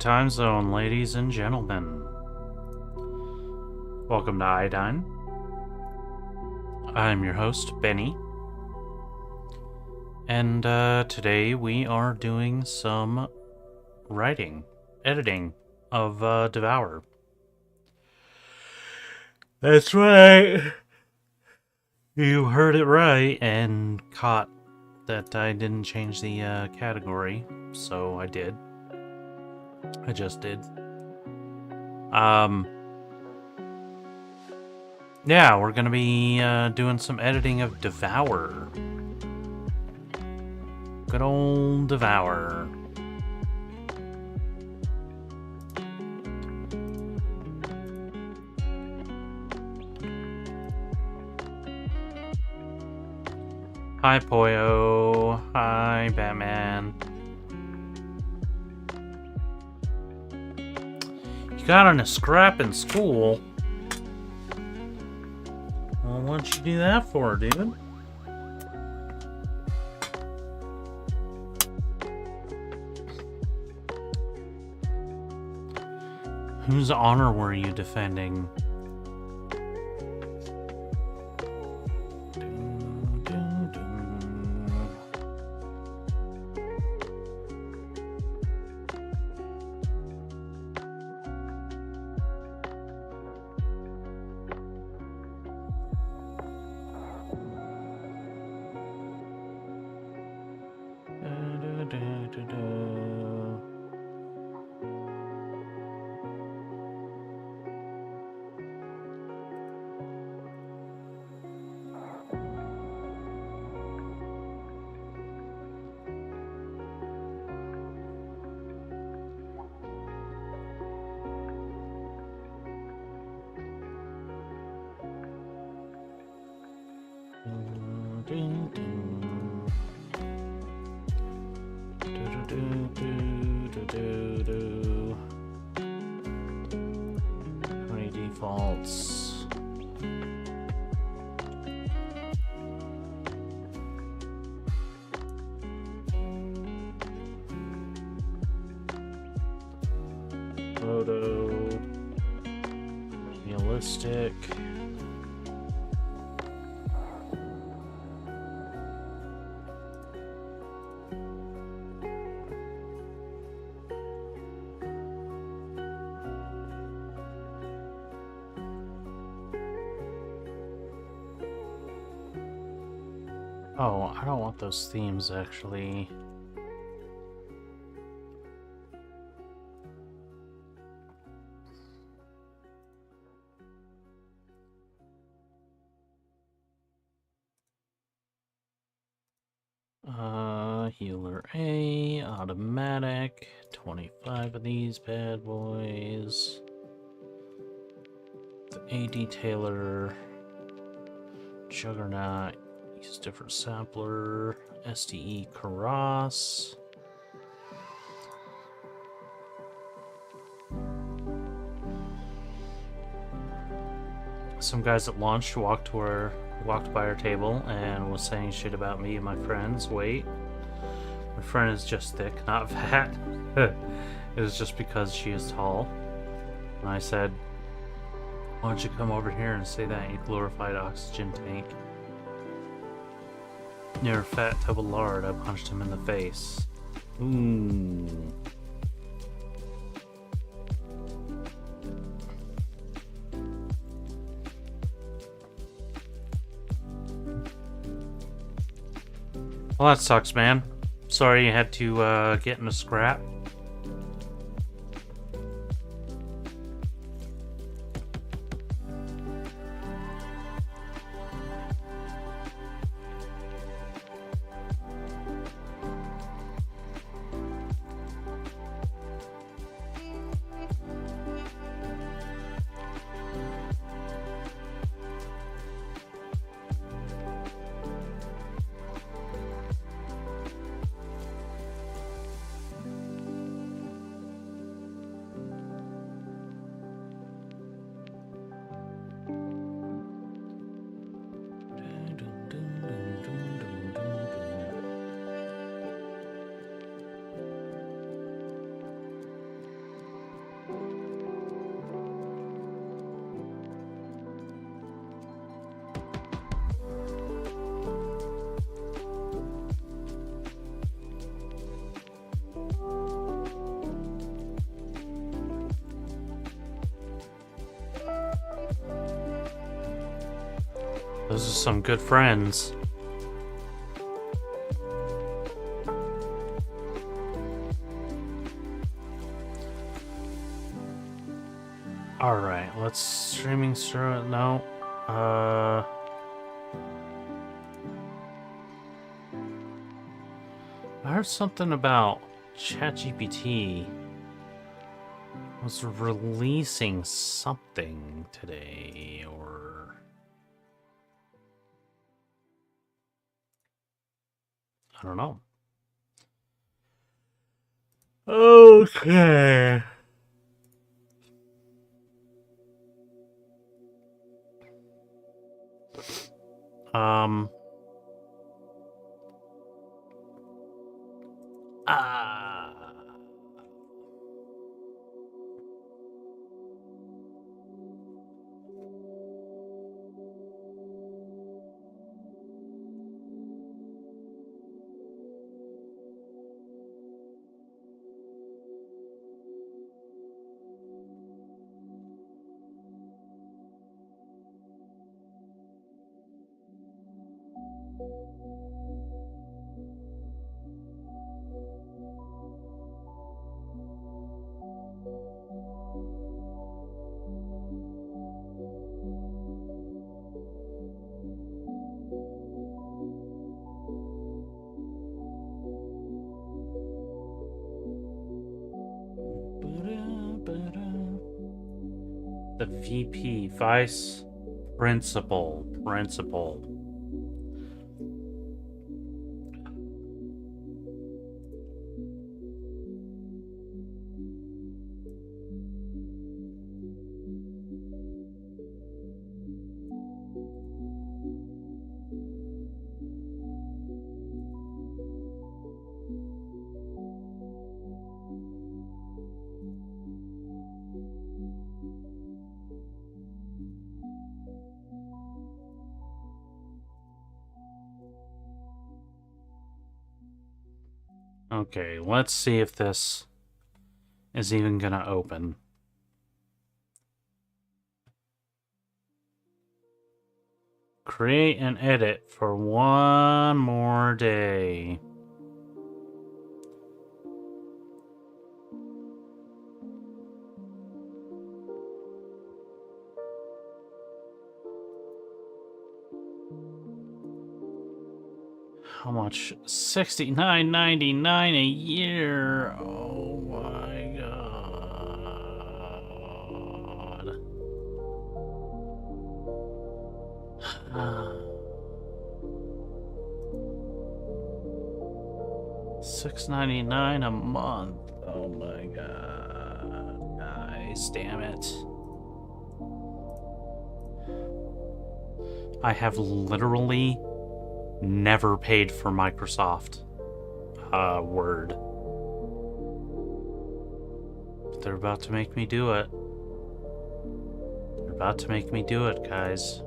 time zone, ladies and gentlemen. Welcome to Iodine. I'm your host, Benny. And today we are doing some editing of Devour. That's right. You heard it right and caught that I didn't change the category, so I did. I just did. Yeah, we're gonna be doing some editing of Devour. Good old Devour. Hi, Poyo. Hi, Batman. You got in a scrap in school? Well, what'd you do that for, dude? Whose honor were you defending? How many defaults? Photo. Realistic. Oh, I don't want those themes, actually. Healer A, automatic, 25 of these bad boys. The A detailer, Juggernaut, use different sampler, STE Karas. Some guys at lunch walked by our table and was saying shit about me and my friends. Wait, my friend is just thick, not fat. It was just because she is tall. And I said, why don't you come over here and say that, you glorified oxygen tank? You're a fat tub of lard. I punched him in the face. Ooh. Well, that sucks, man. Sorry you had to get in a scrap. Those are some good friends. Alright, let's streaming through it. No. I heard something about ChatGPT was releasing something today, or I don't know. Okay. The VP, Vice Principal. Okay, let's see if this is even gonna open. Create and edit for one more day. How much? $69.99 a year. Oh my god. $6.99 a month. Oh my god. Guys, damn it. I have literally never paid for Microsoft Word. But they're about to make me do it. They're about to make me do it, guys.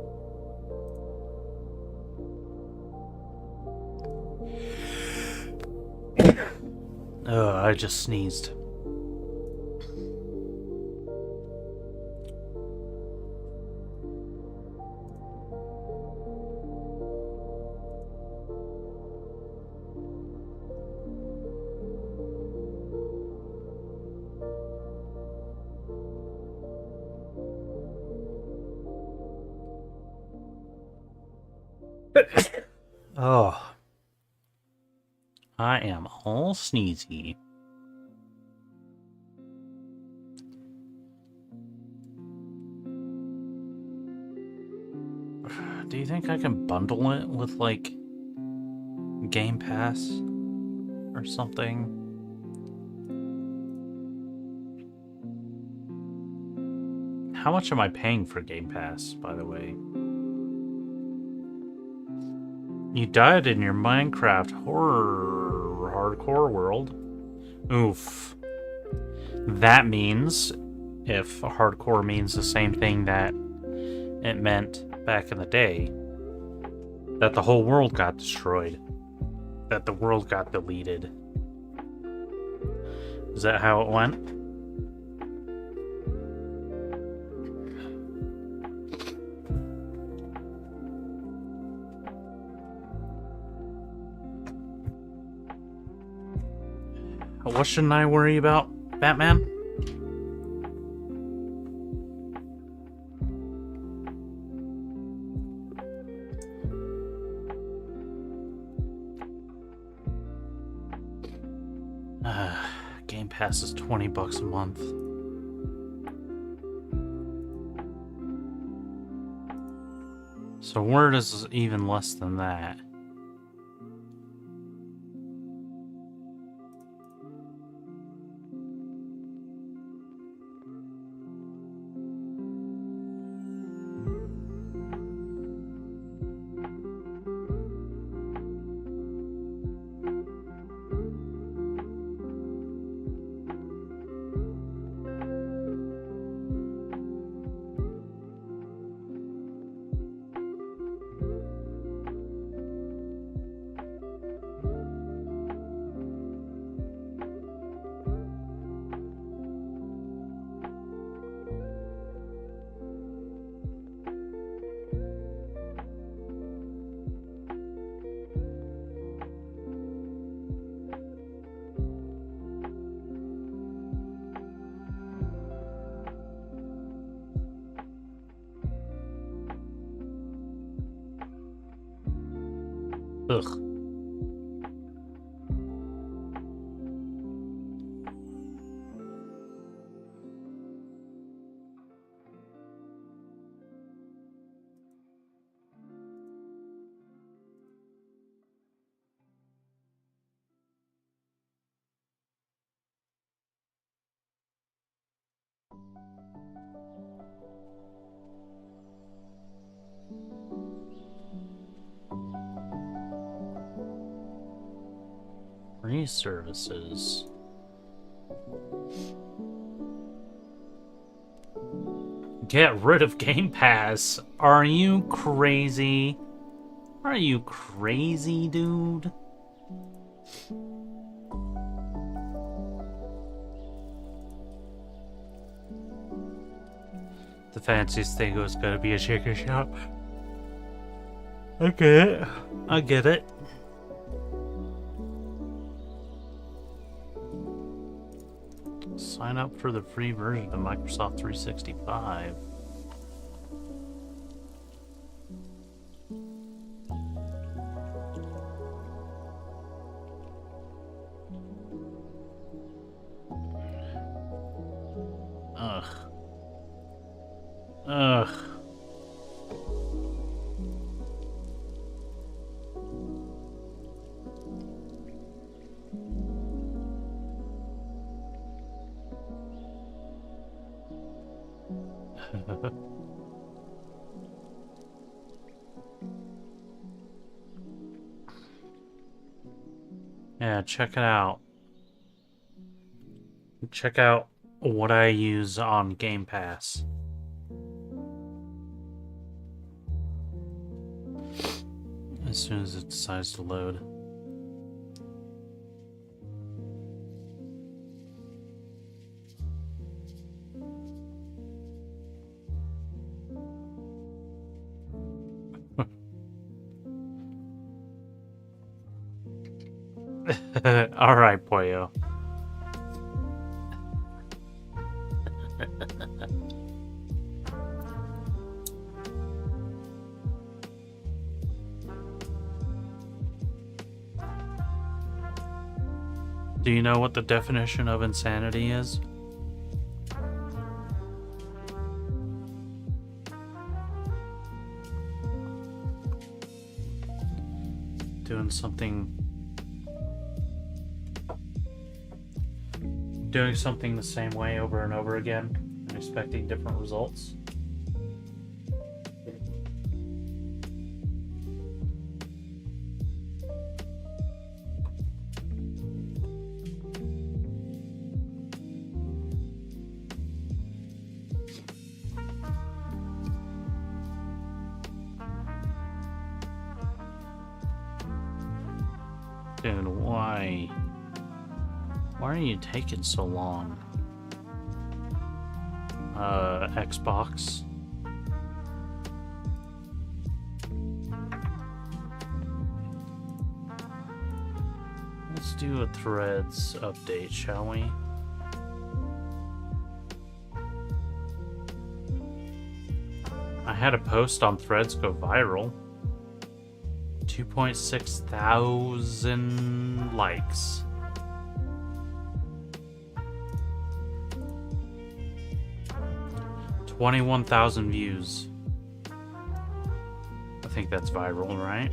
Oh, I just sneezed. Oh. I am all sneezy. Do you think I can bundle it with, like, Game Pass or something? How much am I paying for Game Pass, by the way? You died in your Minecraft hardcore world. Oof. That means, if hardcore means the same thing that it meant back in the day, that the whole world got destroyed. That the world got deleted. Is that how it went? What shouldn't I worry about, Batman? Game Pass is $20 a month. So Word is even less than that. Ugh. Free services. Get rid of Game Pass. Are you crazy? Are you crazy, dude? The fanciest thing was gonna be a chicken shop. I get it. I get it. Sign up for the free version of Microsoft 365. Ugh. Ugh. Yeah, check it out. Check out what I use on Game Pass. As soon as it decides to load. Alright, Pollo. Do you know what the definition of insanity is? Doing something the same way over and over again and expecting different results. Dude, why? Why are you taking so long? Xbox. Let's do a Threads update, shall we? I had a post on Threads go viral. 2.6 thousand likes. $21,000 views. I think that's viral, right?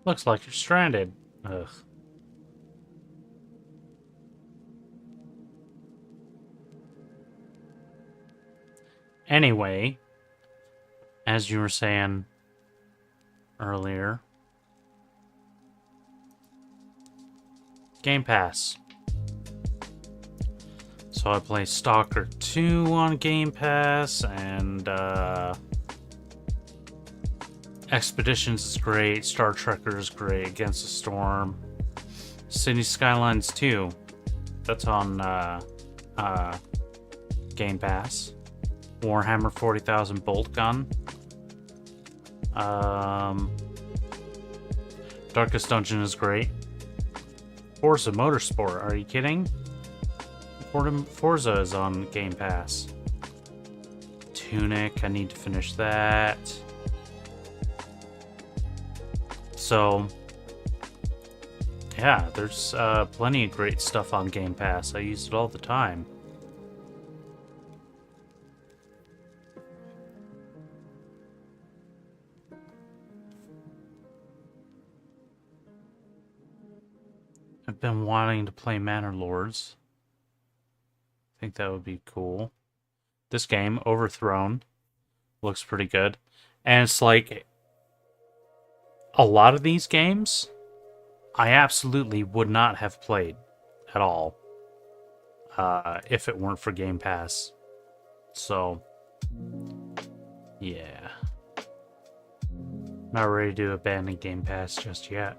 Looks like you're stranded. Ugh. Anyway, as you were saying earlier, Game Pass. So I play Stalker 2 on Game Pass, and Expeditions is great, Star Trekker is great, Against the Storm, City Skylines 2, that's on Game Pass, Warhammer 40,000 Bolt Gun, Darkest Dungeon is great, Forza Motorsport, are you kidding? Forza is on Game Pass. Tunic, I need to finish that. So, yeah, there's plenty of great stuff on Game Pass. I use it all the time. I've been wanting to play Manor Lords. I think that would be cool. This game, Overthrown, looks pretty good. And it's like, a lot of these games, I absolutely would not have played at all if it weren't for Game Pass. So, yeah. Not ready to abandon Game Pass just yet.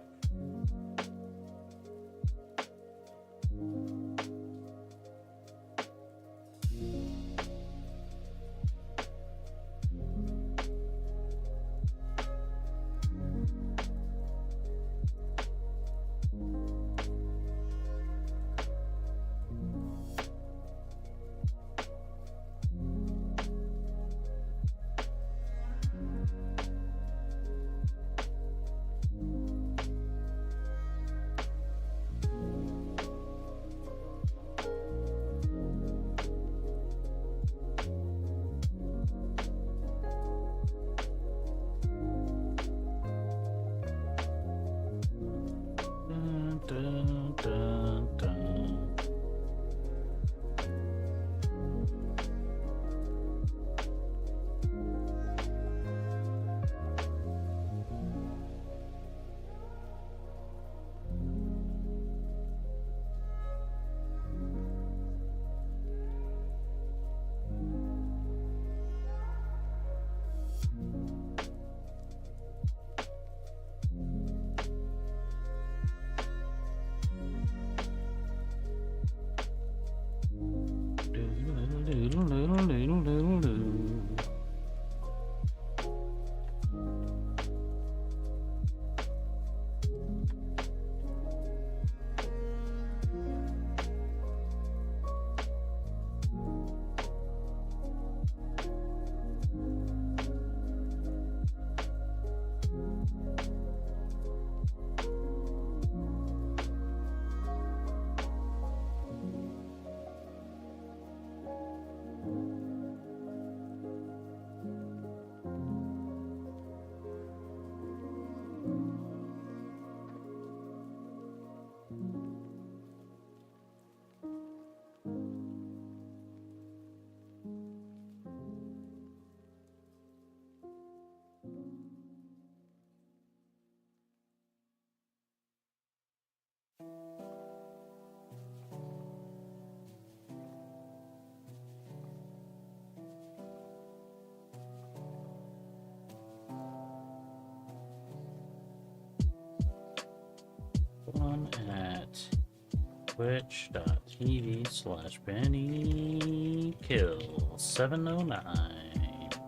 on at twitch.tv/BennyKill709.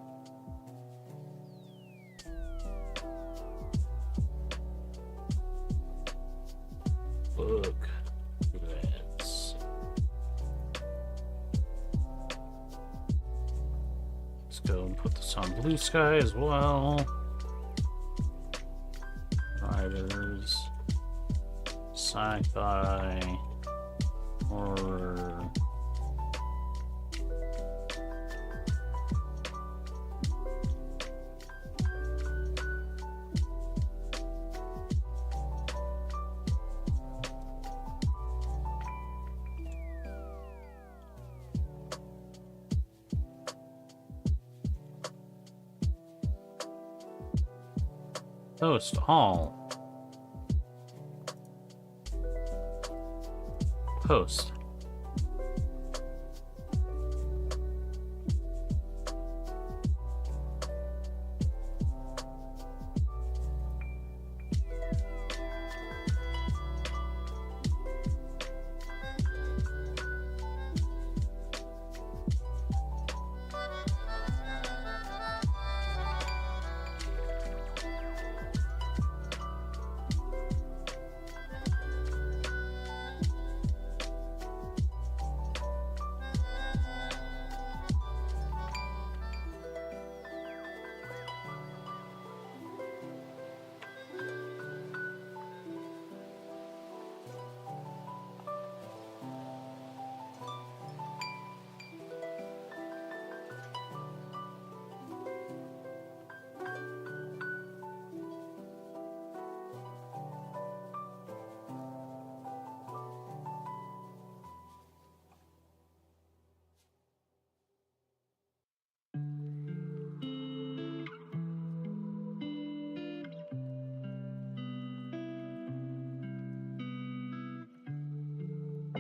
Book. Let's go and put this on Blue Sky as well. Writers, sci-fi, horror. Post all. Post.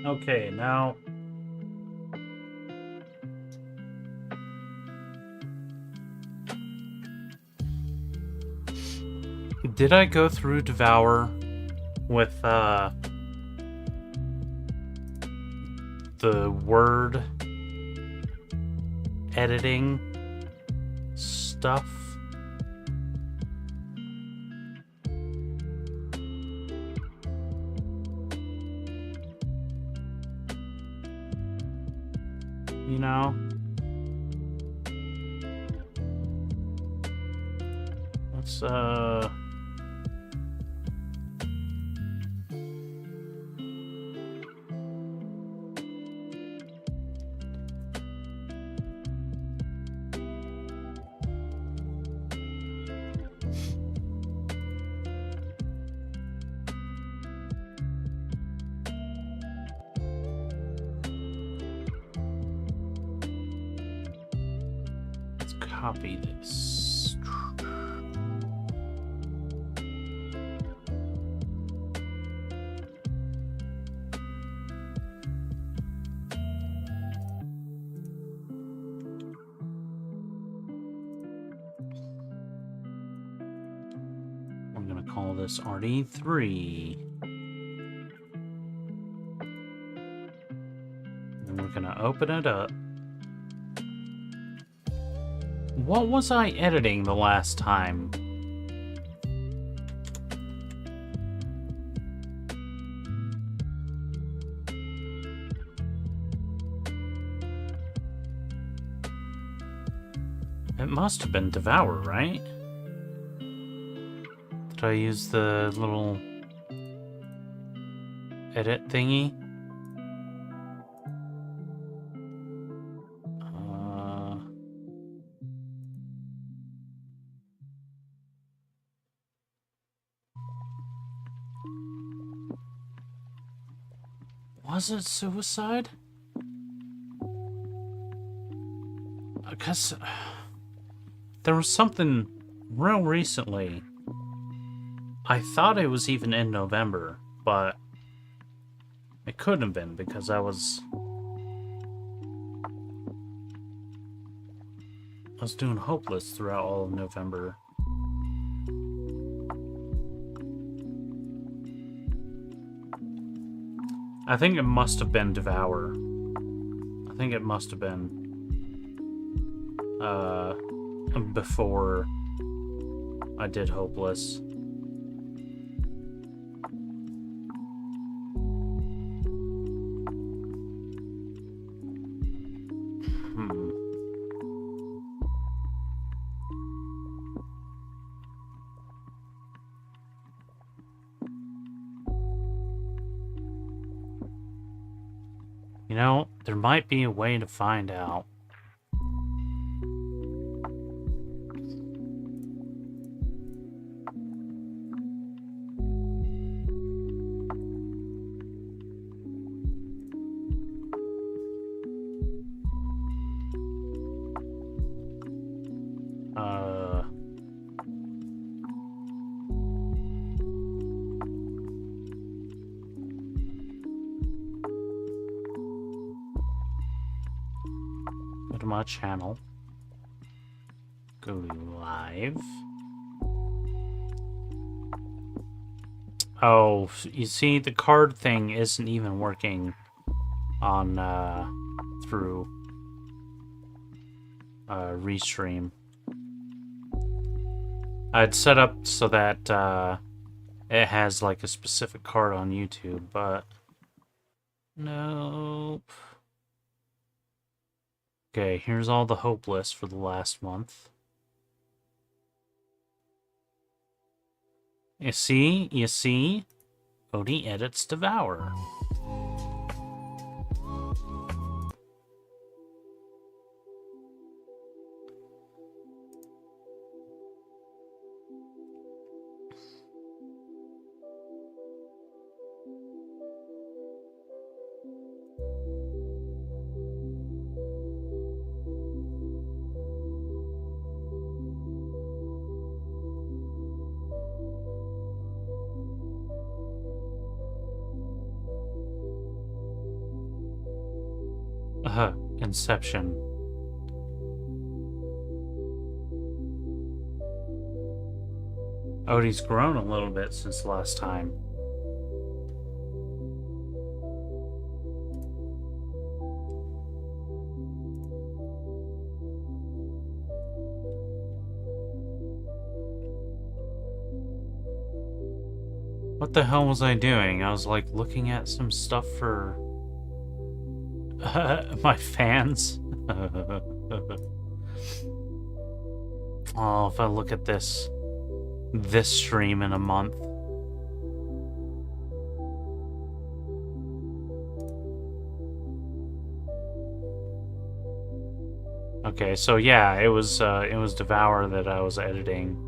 Okay, now did I go through Devour with the word editing stuff? You know? Let's copy this. I'm gonna call this RD3. And we're gonna open it up. What was I editing the last time? It must have been Devour, right? Did I use the little edit thingy? Was it suicide? Because there was something real recently. I thought it was even in November, but it couldn't have been because I was doing Hopeless throughout all of November. I think it must have been Devour. I think it must have been before I did Hopeless. You know, there might be a way to find out. Go to my channel. Go to live. Oh, you see, the card thing isn't even working on through Restream. I'd set up so that it has like a specific card on YouTube, but nope. Okay, here's all the Hopeless for the last month. You see? Odie edits Devour. Inception. Odie's grown a little bit since last time. What the hell was I doing? I was like looking at some stuff for my fans. Oh, if I look at this stream in a month. Okay, so yeah, it was Devour that I was editing.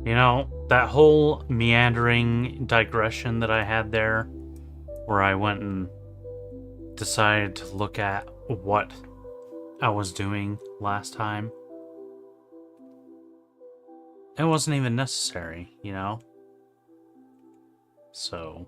You know, that whole meandering digression that I had there, where I went and decided to look at what I was doing last time, it wasn't even necessary, you know? So...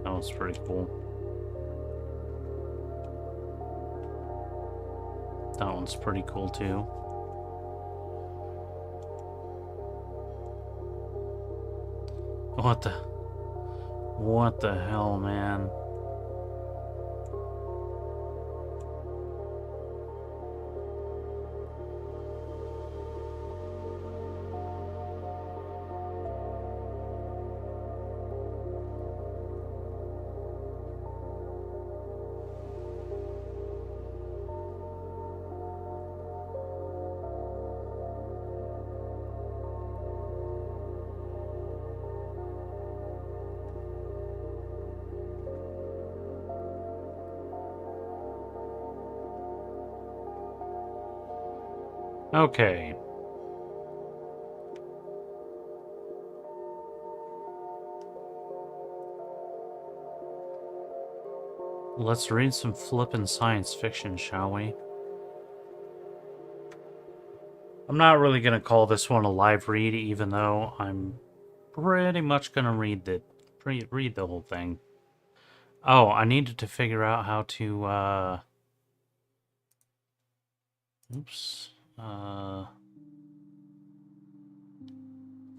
that was pretty cool. That one's pretty cool too. What the hell, man? Okay. Let's read some flippin' science fiction, shall we? I'm not really gonna call this one a live read, even though I'm pretty much gonna read the whole thing. Oh, I needed to figure out how to, oops.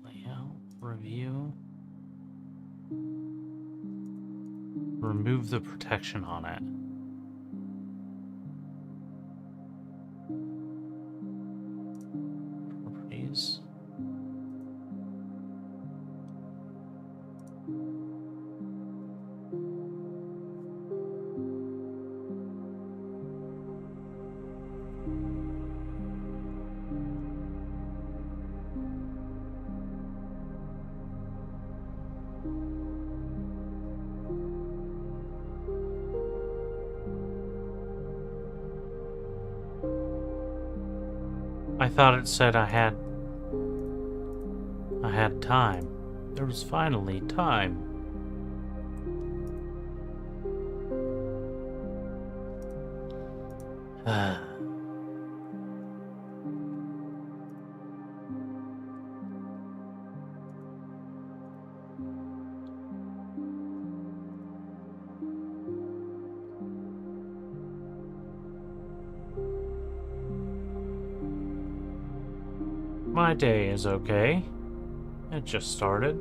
Layout, review. Remove the protection on it. Properties. I thought it said I had time. There was finally time. My day is okay. It just started.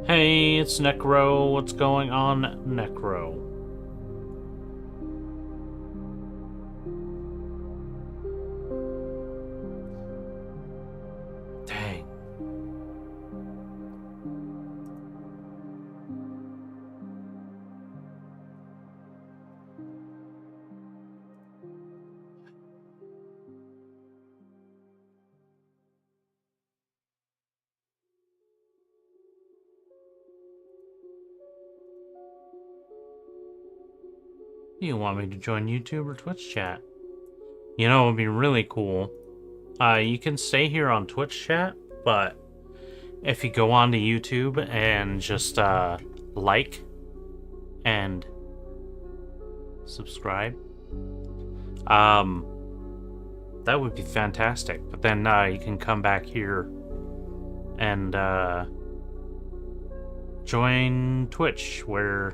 Hey, it's Necro. What's going on, Necro? Dang. You want me to join YouTube or Twitch chat? You know, it would be really cool. You can stay here on Twitch chat, but if you go on to YouTube and just like and subscribe, that would be fantastic. But then you can come back here and join Twitch, where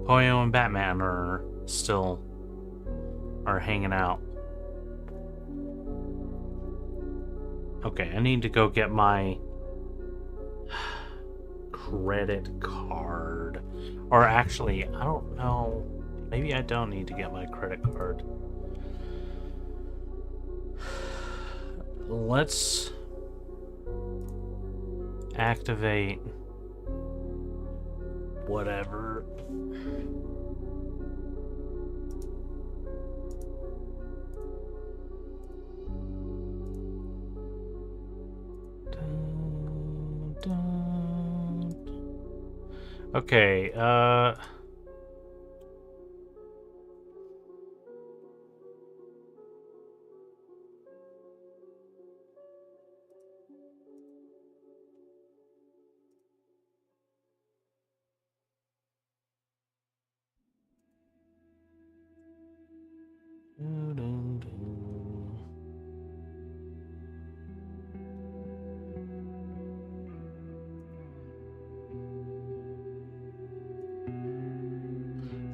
Poyo and Batman are hanging out. Okay, I need to go get my credit card. Or actually, I don't know. Maybe I don't need to get my credit card. Let's activate whatever. Okay,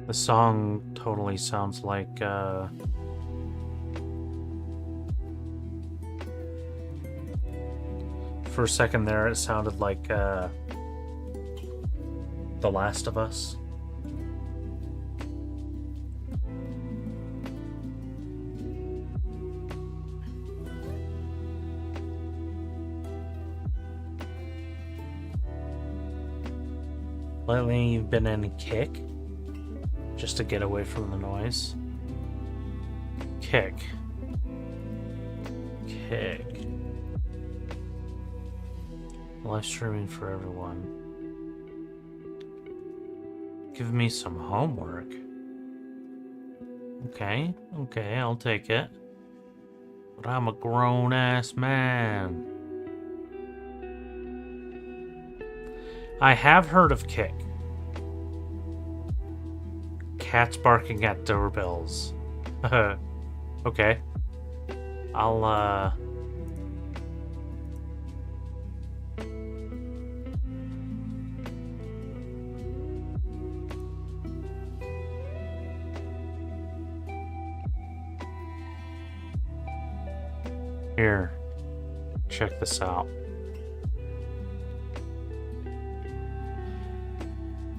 the song totally sounds like, for a second there, it sounded like, The Last of Us. Lately, you've been in Kick? Just to get away from the noise. Kick. Live streaming for everyone. Give me some homework. Okay, I'll take it. But I'm a grown-ass man. I have heard of Kick. Cats barking at doorbells. Okay. I'll, Here. Check this out.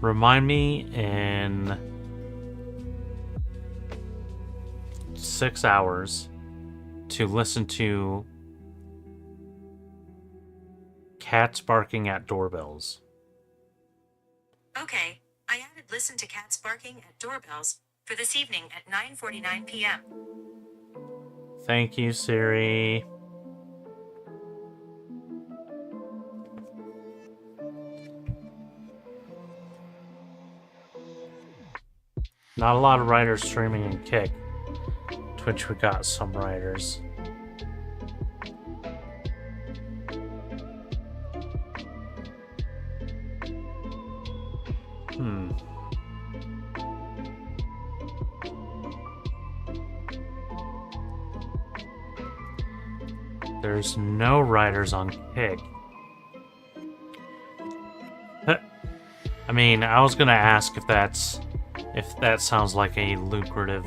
Remind me in 6 hours to listen to cats barking at doorbells. Okay, I added listen to cats barking at doorbells for this evening at 9:49 p.m. Thank you, Siri. Not a lot of writers streaming in Kick. Twitch, we got some writers. There's no writers on Kick. I mean, I was gonna ask if that sounds like a lucrative,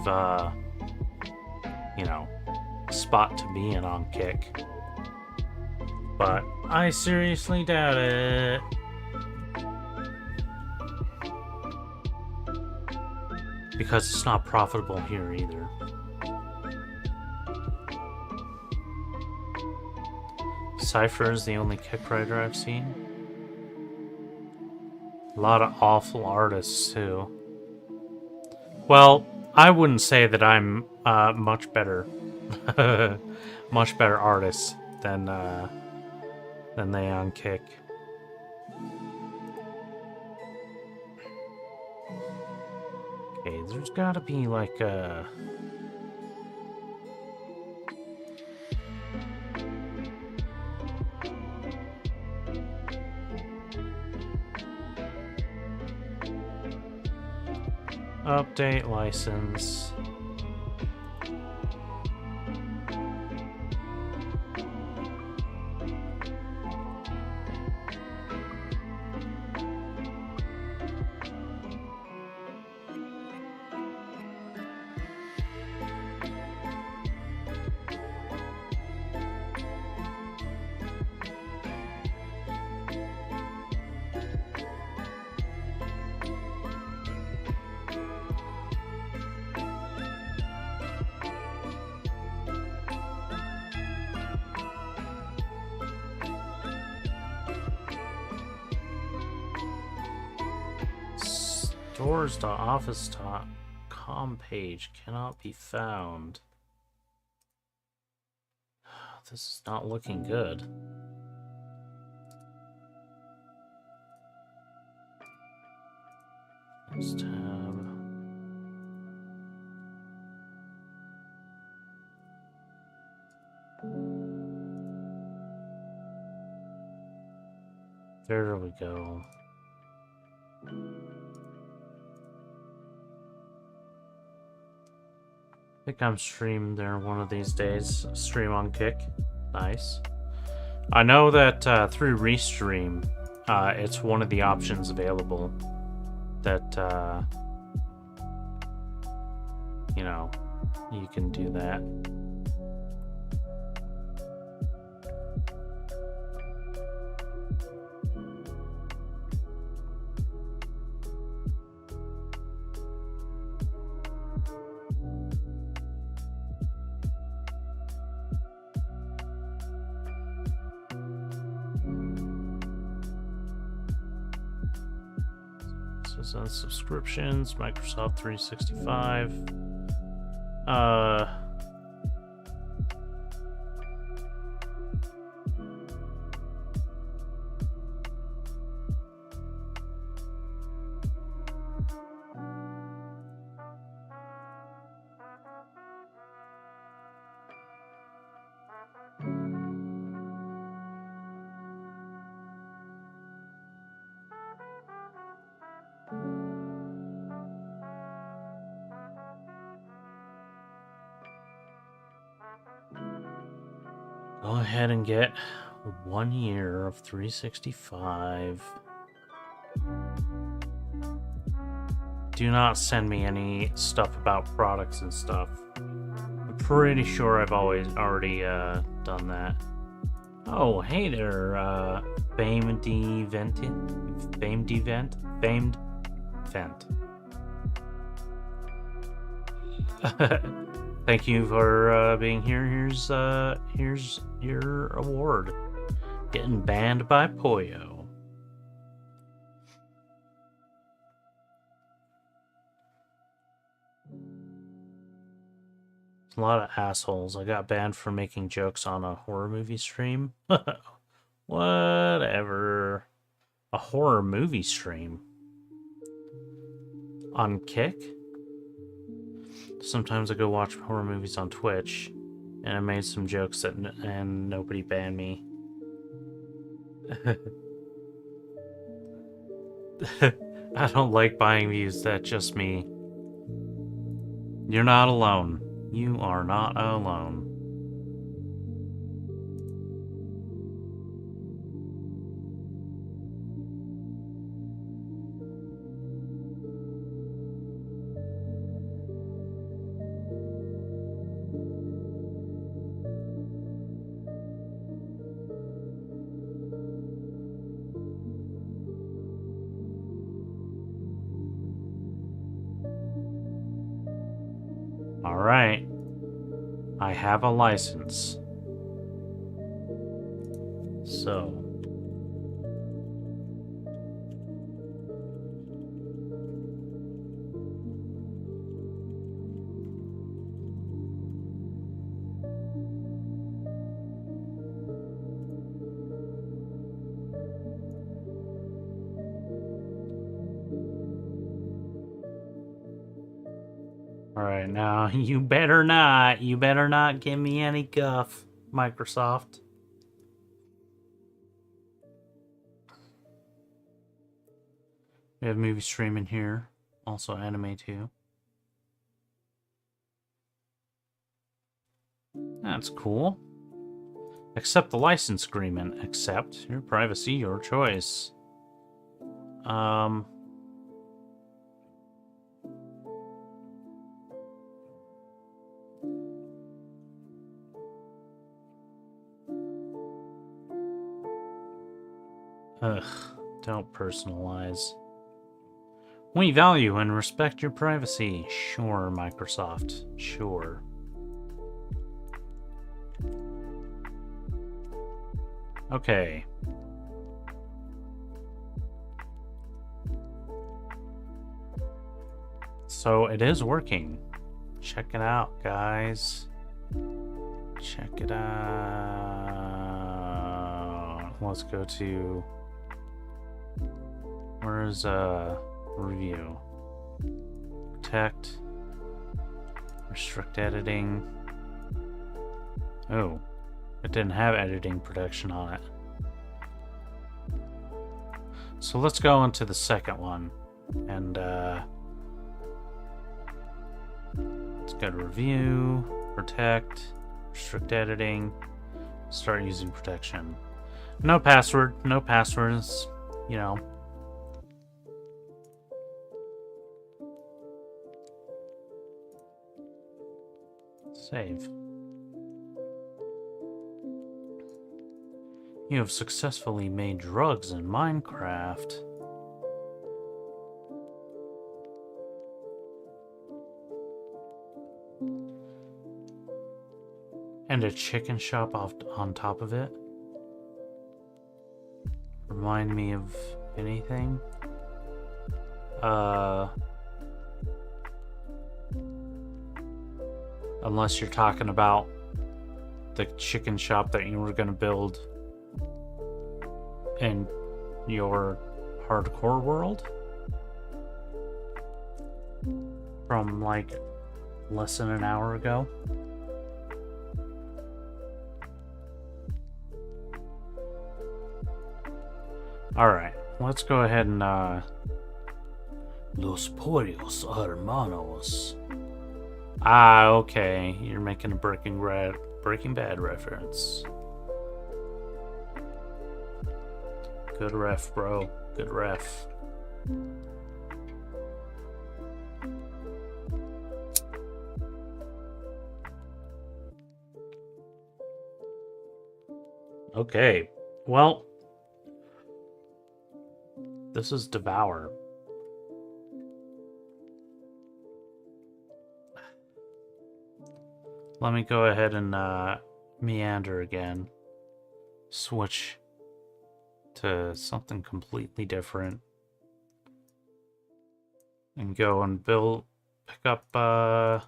spot to be in on Kick. But I seriously doubt it. Because it's not profitable here either. Cypher is the only Kick writer I've seen. A lot of awful artists, too. Well, I wouldn't say that I'm much better artist than they on Kick. Okay, there's gotta be like a... Update license. Stores.office.com page cannot be found. This is not looking good. Next tab. There we go. I think I'm streamed there one of these days. Stream on Kick. Nice. I know that through Restream, it's one of the options available that, you can do that. On subscriptions, Microsoft 365. Go ahead and get 1 year of 365. Do not send me any stuff about products and stuff. I'm pretty sure I've already done that. Oh, hey there, famed vent. Thank you for being here. Here's your award. Getting banned by Poyo. A lot of assholes. I got banned for making jokes on a horror movie stream. Whatever. A horror movie stream. On Kick? Sometimes I go watch horror movies on Twitch, and I made some jokes and nobody banned me. I don't like buying views, that's just me. You're not alone. You are not alone. All right. I have a license. So. Alright, now you better not give me any guff, Microsoft. We have movie streaming here, also anime too. That's cool. Accept the license agreement. Accept your privacy, your choice. Ugh, don't personalize. We value and respect your privacy. Sure, Microsoft. Sure. Okay. So it is working. Check it out, guys. Check it out. Let's go to... Where's review? Protect. Restrict editing. Oh, it didn't have editing protection on it. So let's go into the second one and let's go to review, protect, restrict editing, start using protection. No password, no passwords, you know. Save. You have successfully made drugs in Minecraft. And a chicken shop on top of it. Remind me of anything? Unless you're talking about the chicken shop that you were going to build in your hardcore world from like less than an hour ago. Alright, let's go ahead and Los Pollos Hermanos. Ah, okay. You're making a Breaking Bad reference. Good ref, bro. Good ref. Okay. Well, this is Devour. Let me go ahead and meander again. Switch to something completely different. And go and pick up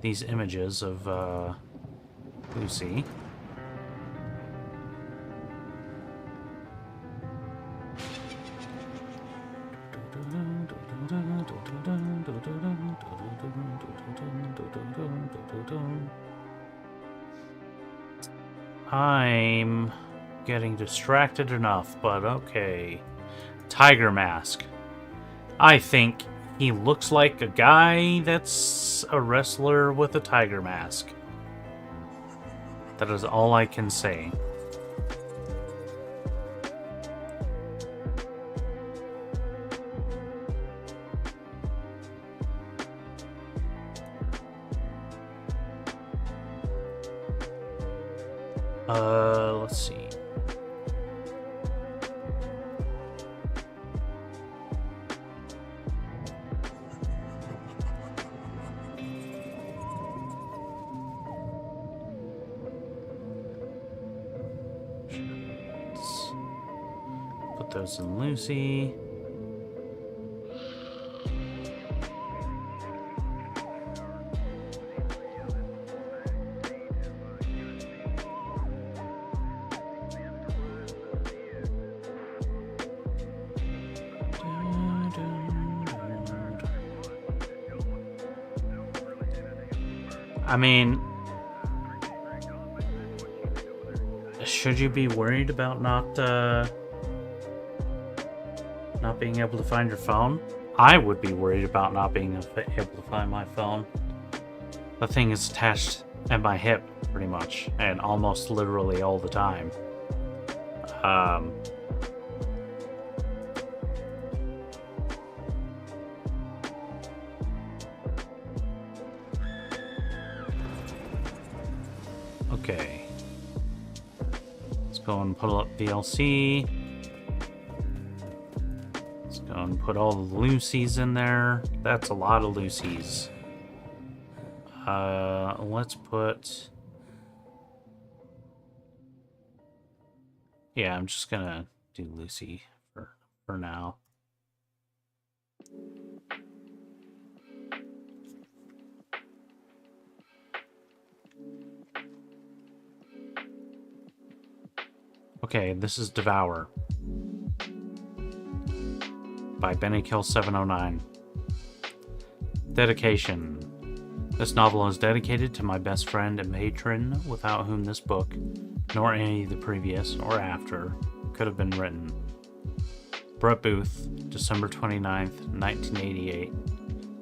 these images of Lucy. I'm getting distracted enough, but okay. Tiger mask. I think he looks like a guy that's a wrestler with a tiger mask. That is all I can say. Let's see. Let's put those in Lucy. I mean, should you be worried about not being able to find your phone? I would be worried about not being able to find my phone. The thing is attached at my hip, pretty much, and almost literally all the time. Okay. Let's go and pull up VLC. Let's go and put all the Lucy's in there. That's a lot of Lucy's. Let's put... Yeah, I'm just gonna do Lucy for now. Okay, this is Devour by BennyKill709. Dedication. This novel is dedicated to my best friend and patron, without whom this book, nor any of the previous or after, could have been written. Brett Booth, December 29th, 1988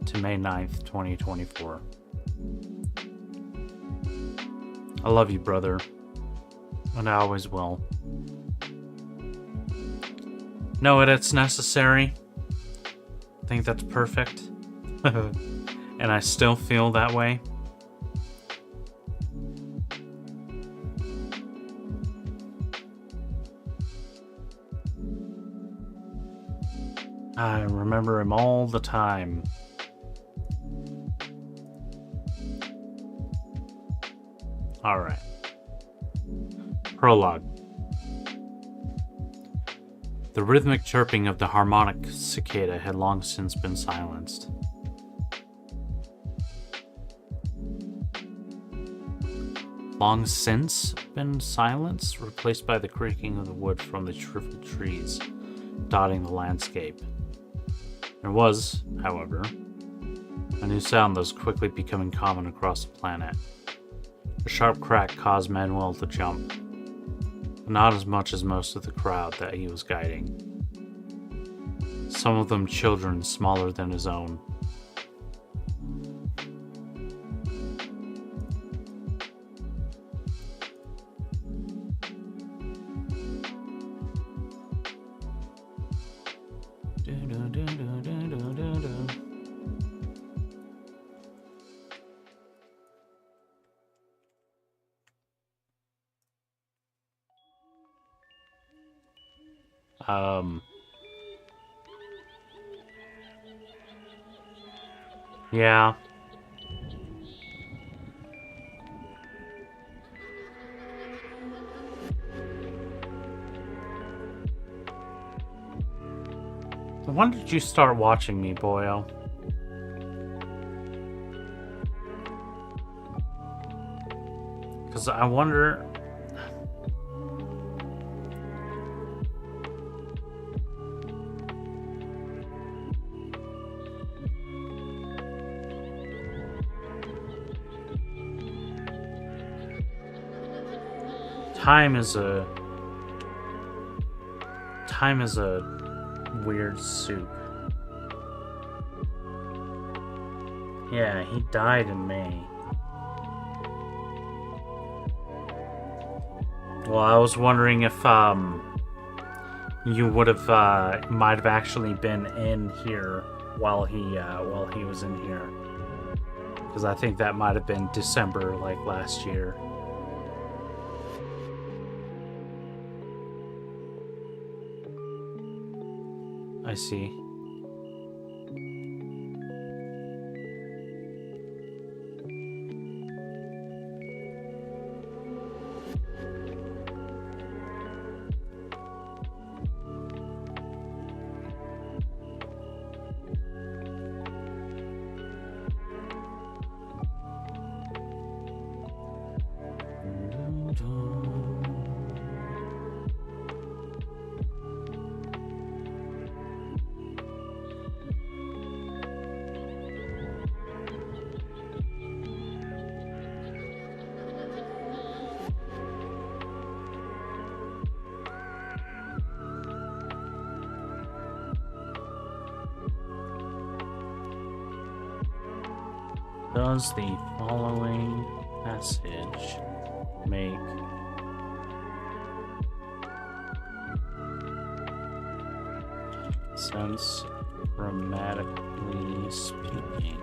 to May 9th, 2024. I love you, brother, and I always will. No edits necessary. I think that's perfect. And I still feel that way. I remember him all the time. Alright. Prologue. The rhythmic chirping of the harmonic cicada had long since been silenced. Long since been silenced, replaced by the creaking of the wood from the shriveled trees dotting the landscape. There was, however, a new sound that was quickly becoming common across the planet. A sharp crack caused Manuel to jump, but not as much as most of the crowd that he was guiding. Some of them children smaller than his own. Yeah. When did you start watching me, boyo? Because I wonder... Time is a weird soup. Yeah, he died in May. Well, I was wondering if you would have might have actually been in here while he was in here, because I think that might have been December, like last year. I see. Does the following passage make sense grammatically speaking?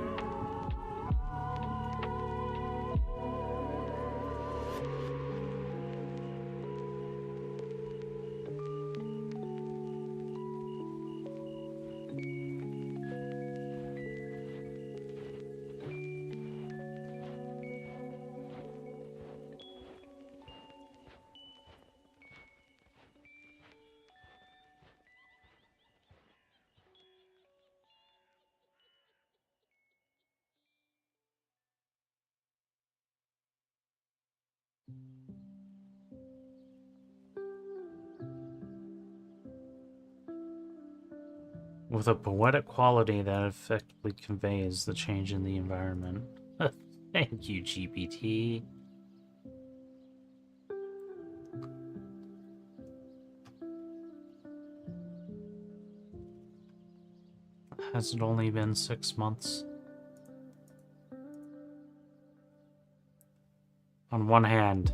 With a poetic quality that effectively conveys the change in the environment. Thank you, GPT. Has it only been 6 months? On one hand,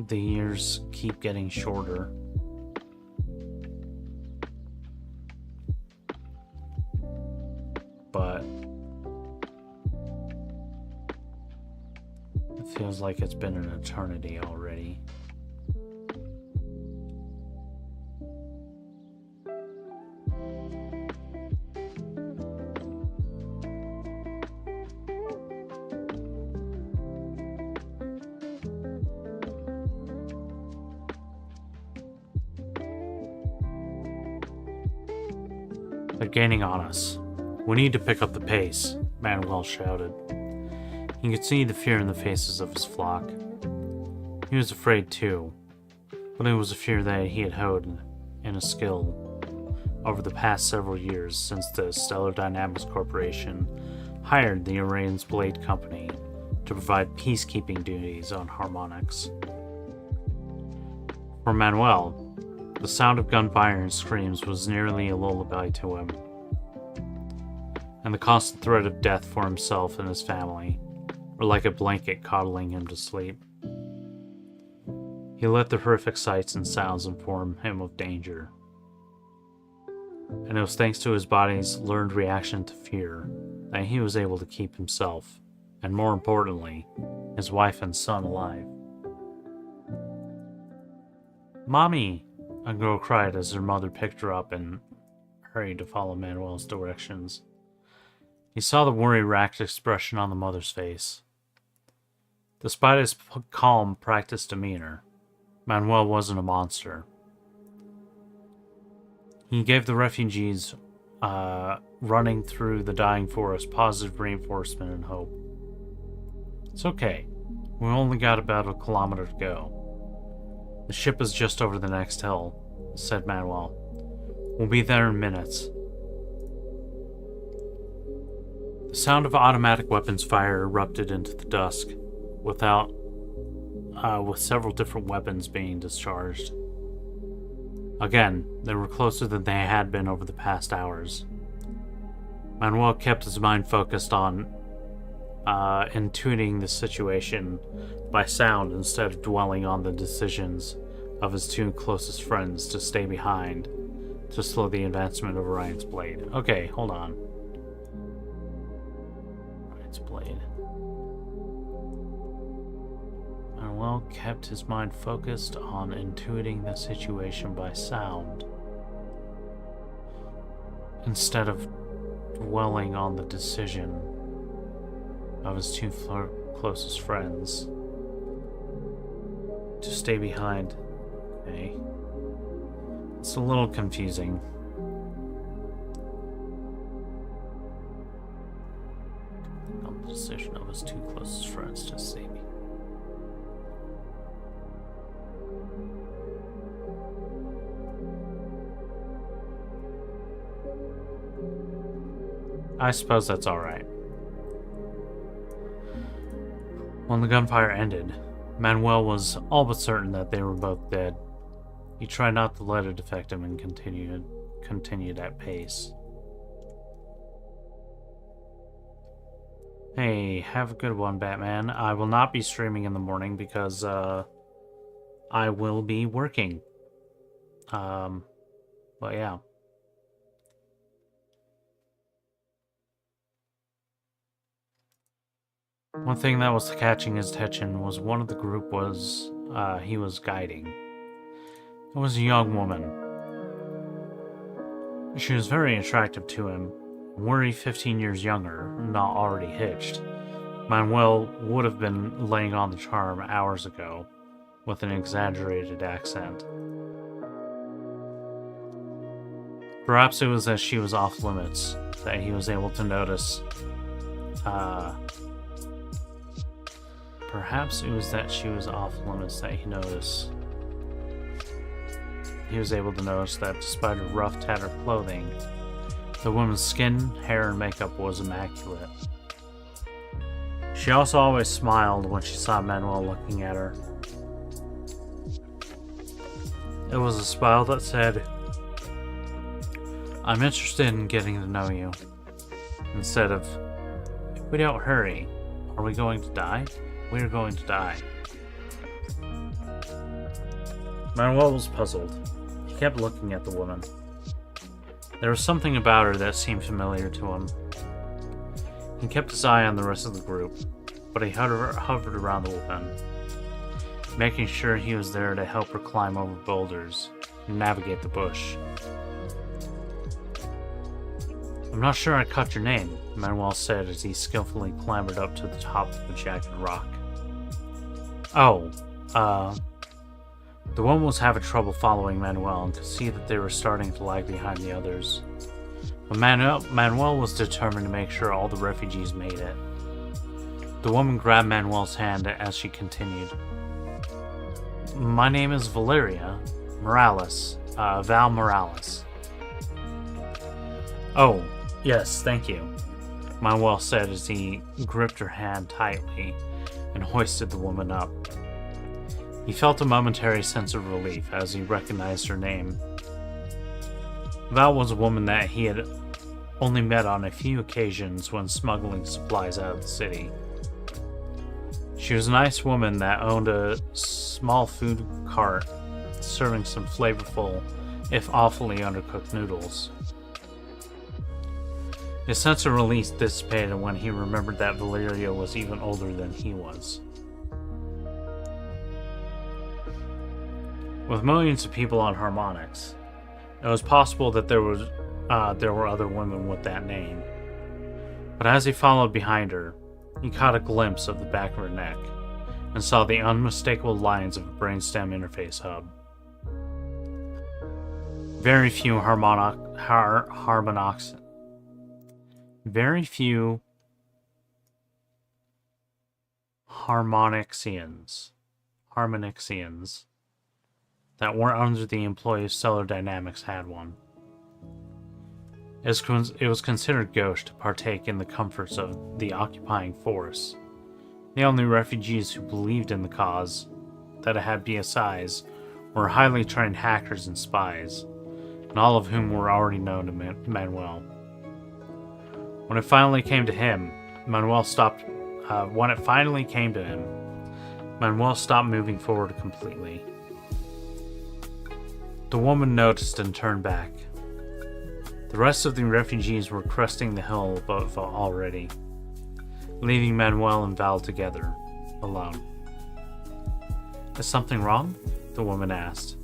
the years keep getting shorter. But it feels like it's been an eternity already. They're gaining on us. We need to pick up the pace, Manuel shouted. He could see the fear in the faces of his flock. He was afraid too, but it was a fear that he had honed in a skill over the past several years since the Stellar Dynamics Corporation hired the Urane's Blade Company to provide peacekeeping duties on harmonics. For Manuel, the sound of gunfire and screams was nearly a lullaby to him, and the constant threat of death for himself and his family were like a blanket coddling him to sleep. He let the horrific sights and sounds inform him of danger, and it was thanks to his body's learned reaction to fear that he was able to keep himself and more importantly, his wife and son alive. "Mommy!" a girl cried as her mother picked her up and hurried to follow Manuel's directions. He saw the worry-racked expression on the mother's face. Despite his calm, practiced demeanor, Manuel wasn't a monster. He gave the refugees running through the dying forest positive reinforcement and hope. "It's okay. We only got about a kilometer to go. The ship is just over the next hill," said Manuel. "We'll be there in minutes." The sound of automatic weapons fire erupted into the dusk, with several different weapons being discharged. Again, they were closer than they had been over the past hours. Manuel kept his mind focused on intuiting the situation by sound instead of dwelling on the decisions of his two closest friends to stay behind to slow the advancement of Orion's blade. Okay, hold on. Orion's blade. Manuel kept his mind focused on intuiting the situation by sound instead of dwelling on the decision of his two closest friends to stay behind. Okay. It's a little confusing. On the decision of his two closest friends to stay behind. I suppose that's alright. When the gunfire ended, Manuel was all but certain that they were both dead. He tried not to let it affect him and continued at pace. "Hey, have a good one, Batman. I will not be streaming in the morning because I will be working." But yeah. One thing that was catching his attention was one of the group he was guiding. It was a young woman. She was very attractive to him. Were he 15 years younger, not already hitched, Manuel would have been laying on the charm hours ago, with an exaggerated accent. Perhaps it was that she was off limits that he was able to notice. Perhaps it was that she was off limits that he noticed. He was able to notice that despite her rough, tattered clothing, the woman's skin, hair, and makeup was immaculate. She also always smiled when she saw Manuel looking at her. It was a smile that said, "I'm interested in getting to know you," instead of, "If we don't hurry, are we going to die? We're going to die." Manuel was puzzled. He kept looking at the woman. There was something about her that seemed familiar to him. He kept his eye on the rest of the group, but he hovered around the woman, making sure he was there to help her climb over boulders and navigate the bush. "I'm not sure I caught your name," Manuel said as he skillfully clambered up to the top of the jagged rock. The woman was having trouble following Manuel and could see that they were starting to lag behind the others. But Manuel was determined to make sure all the refugees made it. The woman grabbed Manuel's hand as she continued. "My name is Valeria Morales, Val Morales." "Oh, yes, thank you," Manuel said as he gripped her hand tightly and hoisted the woman up. He felt a momentary sense of relief as he recognized her name. Val was a woman that he had only met on a few occasions when smuggling supplies out of the city. She was a nice woman that owned a small food cart serving some flavorful, if awfully undercooked noodles. His sense of release dissipated when he remembered that Valeria was even older than he was. With millions of people on harmonics, it was possible that there were other women with that name. But as he followed behind her, he caught a glimpse of the back of her neck and saw the unmistakable lines of a brainstem interface hub. Very few harmonixians that weren't under the employ of Stellar Dynamics had one. It was considered gauche to partake in the comforts of the occupying force. The only refugees who believed in the cause that it had BSIs were highly trained hackers and spies, and all of whom were already known to Manuel. When it finally came to him, Manuel stopped moving forward completely. The woman noticed and turned back. The rest of the refugees were cresting the hill above already, leaving Manuel and Val together, alone. "Is something wrong?" the woman asked.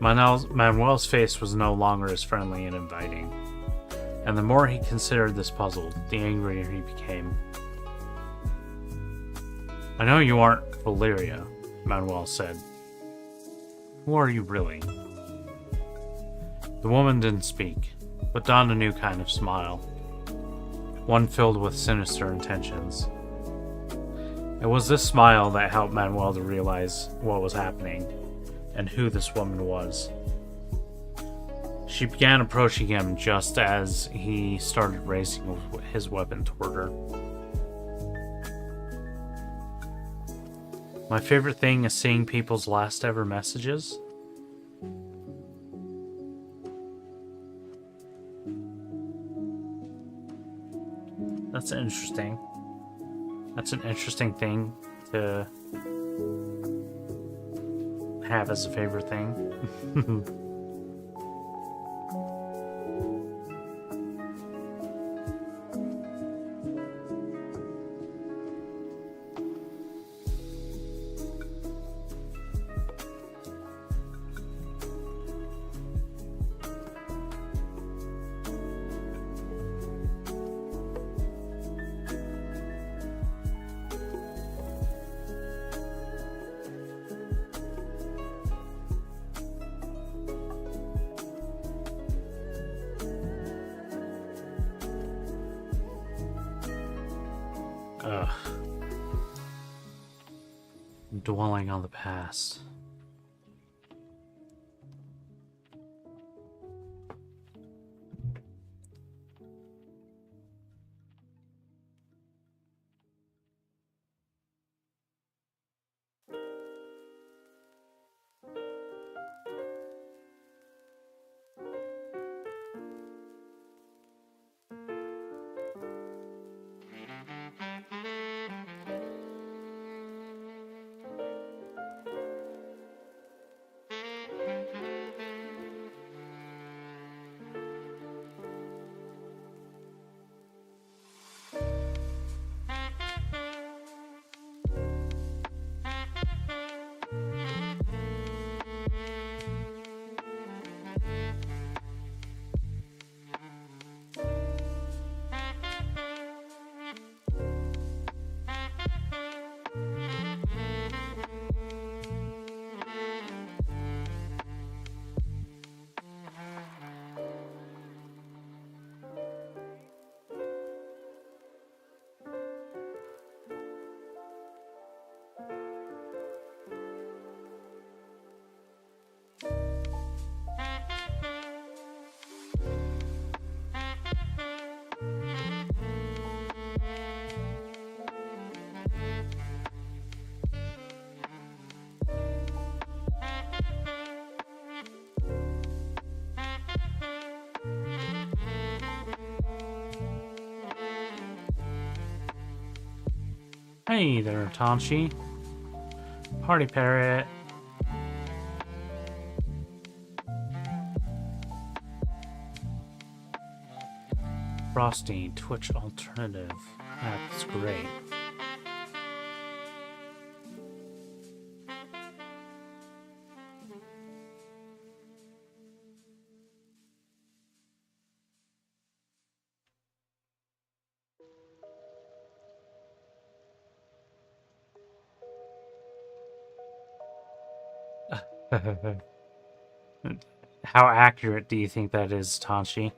Manuel's face was no longer as friendly and inviting, and the more he considered this puzzle, the angrier he became. "I know you aren't Valeria," Manuel said. "Who are you really?" The woman didn't speak, but donned a new kind of smile, one filled with sinister intentions. It was this smile that helped Manuel to realize what was happening, and who this woman was. She began approaching him just as he started raising his weapon toward her. "My favorite thing is seeing people's last ever messages." That's interesting. That's an interesting thing to have as a favorite thing. Ugh. Dwelling on the past. Hey there, Tanchi. Party parrot. Frosty, Twitch alternative. That's great. How accurate do you think that is, Tanshi?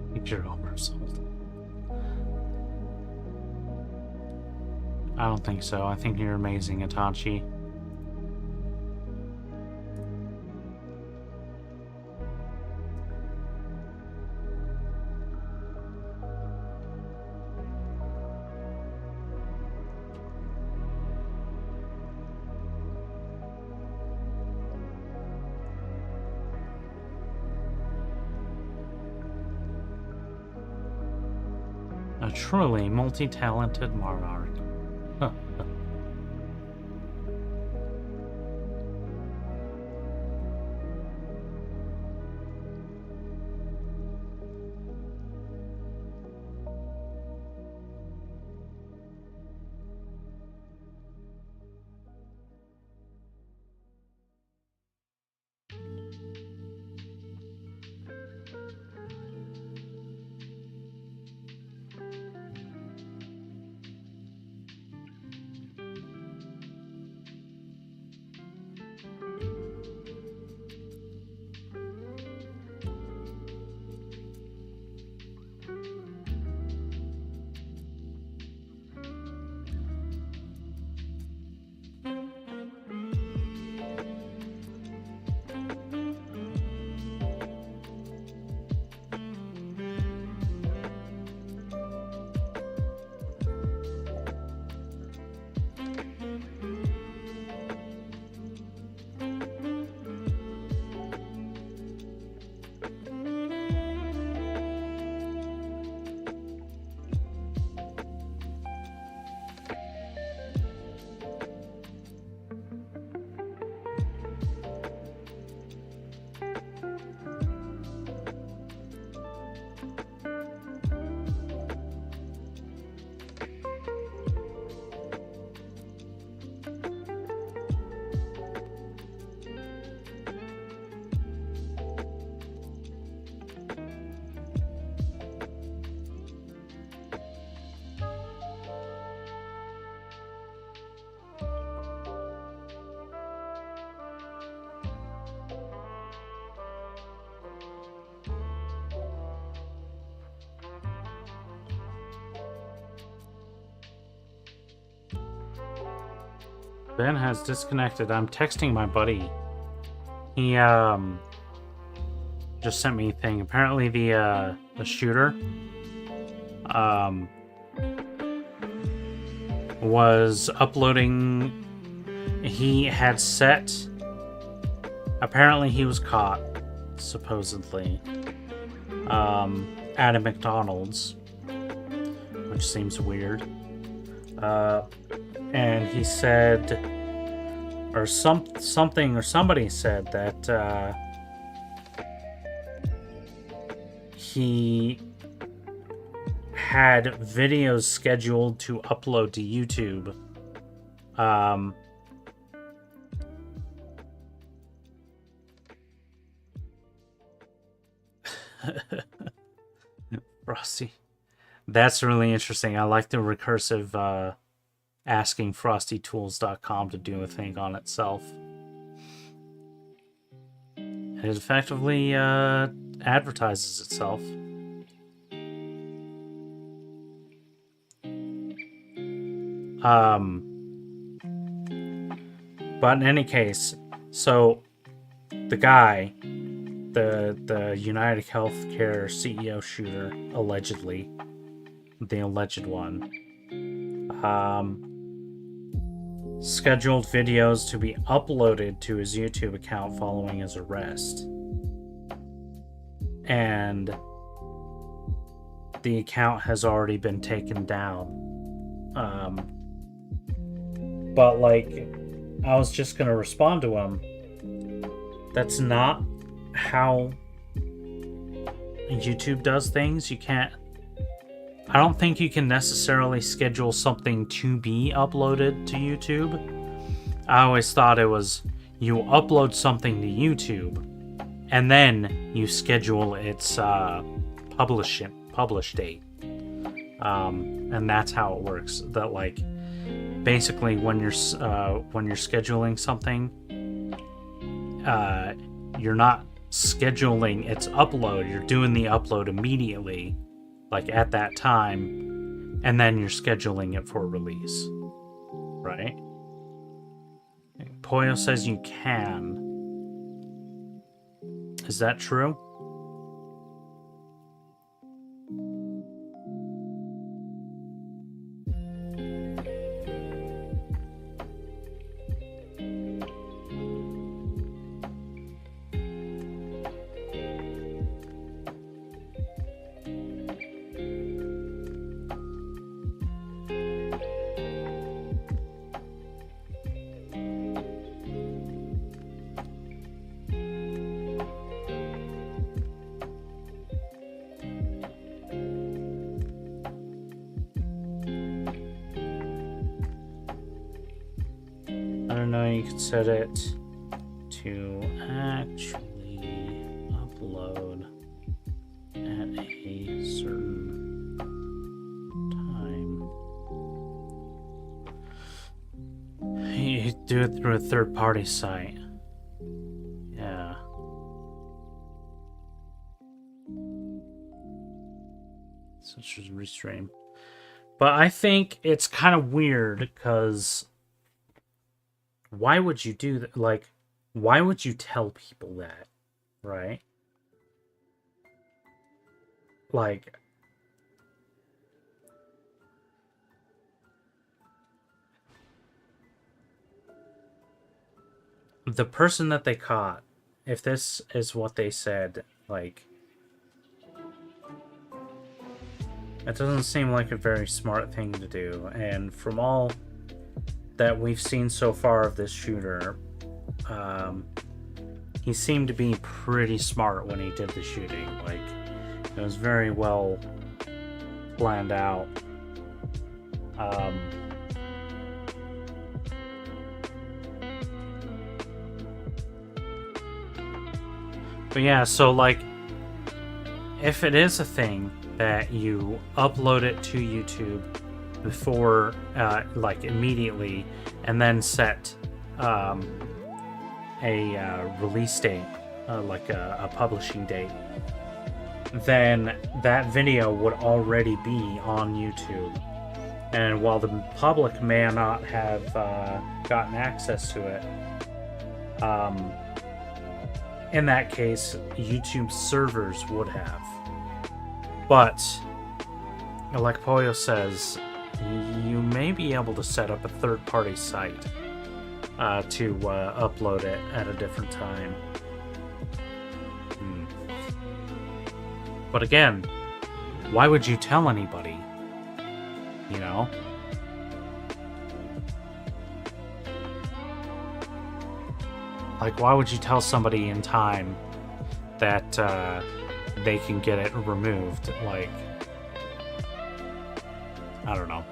I think you're oversold. I don't think so. I think you're amazing, Itachi. A truly multi-talented monarch. Huh. Ben has disconnected. I'm texting my buddy. He just sent me a thing. Apparently the shooter was uploading. He had set. Apparently he was caught, supposedly, at a McDonald's, which seems weird. And he said, or somebody said that he had videos scheduled to upload to YouTube. Frosty. That's really interesting. I like the recursive asking frostytools.com to do a thing on itself. It effectively advertises itself. But in any case, so the guy, the United Healthcare CEO shooter, allegedly, the alleged one, scheduled videos to be uploaded to his YouTube account following his arrest. and the account has already been taken down. But like, I was just gonna respond to him. That's not how YouTube does things. You can't. I don't think you can necessarily schedule something to be uploaded to YouTube. I always thought it was you upload something to YouTube and then you schedule its publish date. And that's how it works. That like basically when you're scheduling something, you're not scheduling its upload. You're doing the upload immediately, like at that time, and then you're scheduling it for release, right? Poyo says you can. Is that true? I don't know, you could set it to actually upload at a certain time. You do it through a third-party site. Yeah. Such as Restream. But I think it's kind of weird because why would you do that? Like, why would you tell people that, right? Like, the person that they caught, if this is what they said, like, it doesn't seem like a very smart thing to do. And from all that we've seen so far of this shooter, he seemed to be pretty smart when he did the shooting. Like, it was very well planned out. But yeah, so like, if it is a thing that you upload it to YouTube before, like immediately, and then set a release date, like a publishing date, then that video would already be on YouTube. And while the public may not have gotten access to it, in that case, YouTube servers would have. But, like Poyo says, you may be able to set up a third-party site to upload it at a different time. But again, why would you tell anybody? You know? Like, why would you tell somebody in time that they can get it removed? Like, I don't know.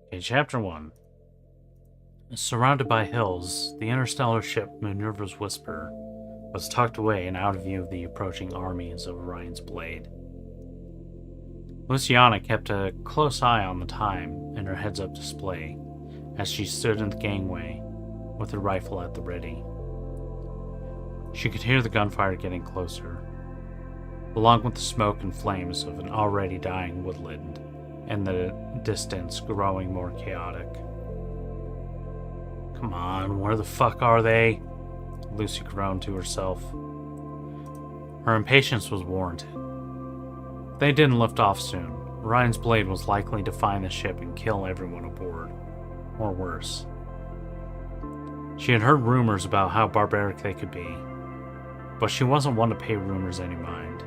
Okay, Chapter 1. Surrounded by hills, the interstellar ship Minerva's Whisper was tucked away and out of view of the approaching armies of Orion's Blade. Luciana kept a close eye on the time in her heads-up display as she stood in the gangway with her rifle at the ready. She could hear the gunfire getting closer, along with the smoke and flames of an already dying woodland and the distance growing more chaotic. Come on, where the fuck are they? Lucy groaned to herself. Her impatience was warranted. They didn't lift off soon. Ryan's blade was likely to find the ship and kill everyone aboard. Or worse. She had heard rumors about how barbaric they could be, but she wasn't one to pay rumors any mind.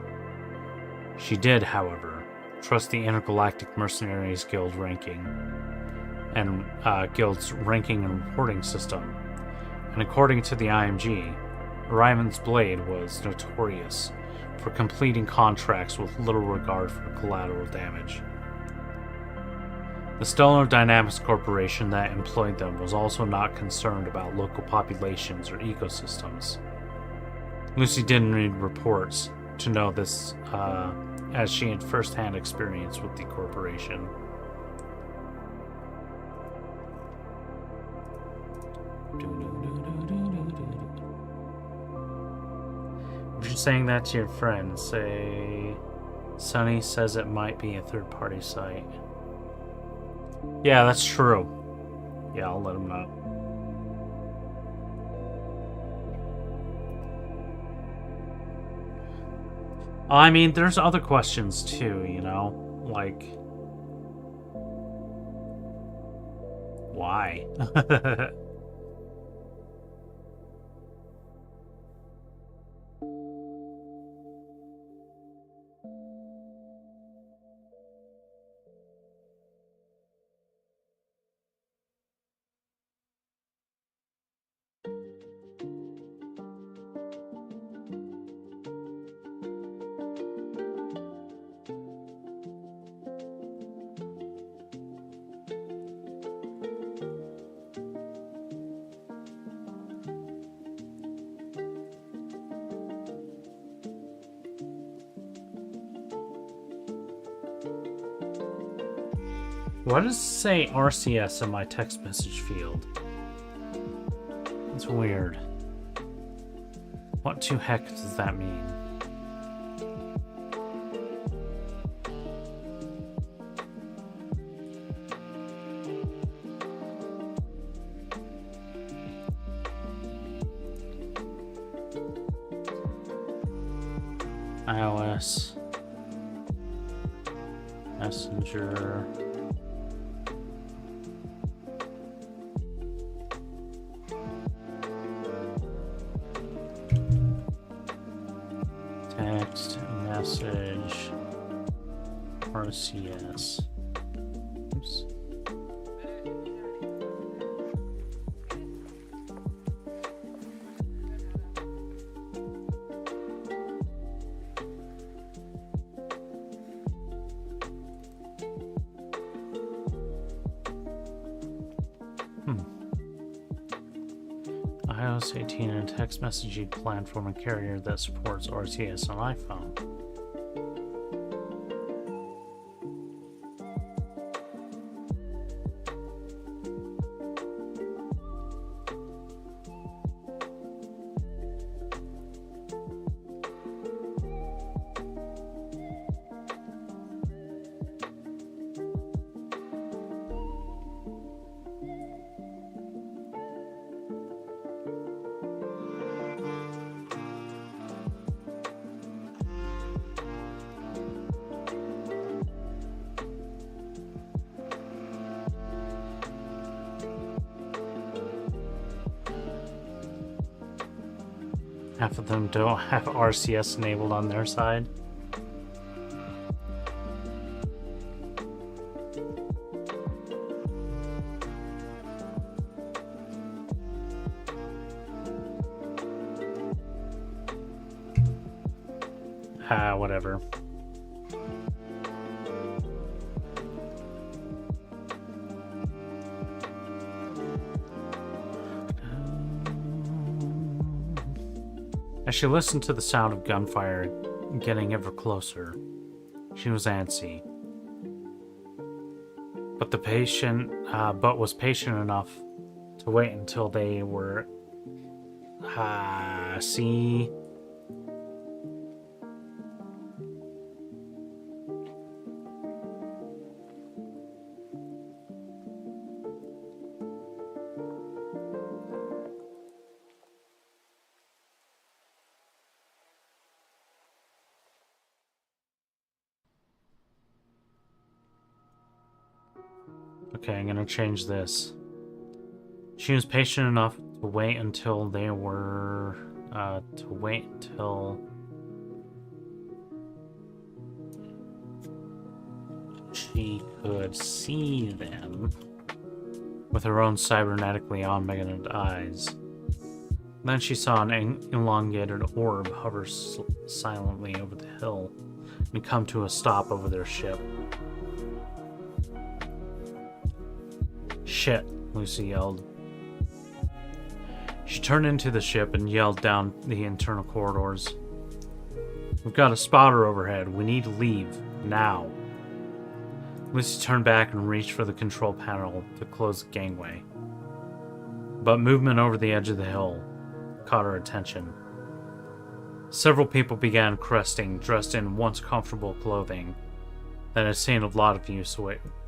She did, however, trust the Intergalactic Mercenaries Guild ranking and Guild's ranking and reporting system, and according to the IMG, Ryman's blade was notorious for completing contracts with little regard for collateral damage. The Stellar Dynamics Corporation that employed them was also not concerned about local populations or ecosystems. Lucy didn't read reports to know this, as she had first-hand experience with the corporation. If you're saying that to your friends, say Sunny says it might be a third-party site. Yeah, that's true. Yeah, I'll let him know. I mean, there's other questions too, you know? Like, why? Why does it say RCS in my text message field? It's weird. What to heck does that mean? iOS Messenger. Text message RCS. Oops. iOS 18 and text messaging platform and carrier that supports RCS on iPhone. Half of them don't have RCS enabled on their side. Whatever. As she listened to the sound of gunfire getting ever closer, she was antsy. But was patient enough to wait until they were see. Okay, I'm gonna change this. She was patient enough to wait until they were... she could see them with her own cybernetically augmented eyes. Then she saw an elongated orb hover silently over the hill and come to a stop over their ship. Shit, Lucy yelled. She turned into the ship and yelled down the internal corridors. We've got a spotter overhead. We need to leave. Now. Lucy turned back and reached for the control panel to close the gangway. But movement over the edge of the hill caught her attention. Several people began cresting, dressed in once comfortable clothing that had seen a lot of use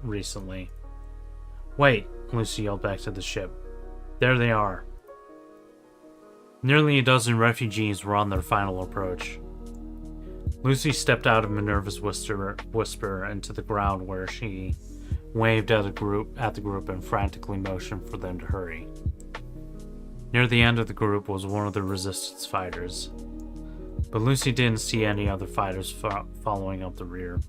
recently. Wait, Lucy yelled back to the ship. There they are. Nearly a dozen refugees were on their final approach. Lucy stepped out of Minerva's whisper into the ground where she waved at the group and frantically motioned for them to hurry. Near the end of the group was one of the resistance fighters, but Lucy didn't see any other fighters following up the rear.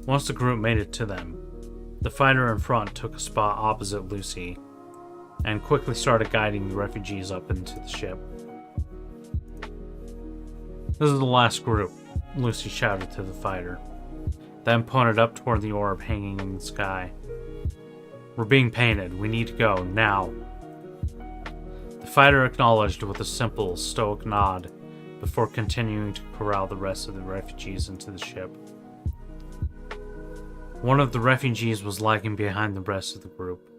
Once the group made it to them, the fighter in front took a spot opposite Lucy and quickly started guiding the refugees up into the ship. This is the last group, Lucy shouted to the fighter, then pointed up toward the orb hanging in the sky. We're being painted. We need to go, now. The fighter acknowledged with a simple, stoic nod before continuing to corral the rest of the refugees into the ship. One of the refugees was lagging behind the rest of the group.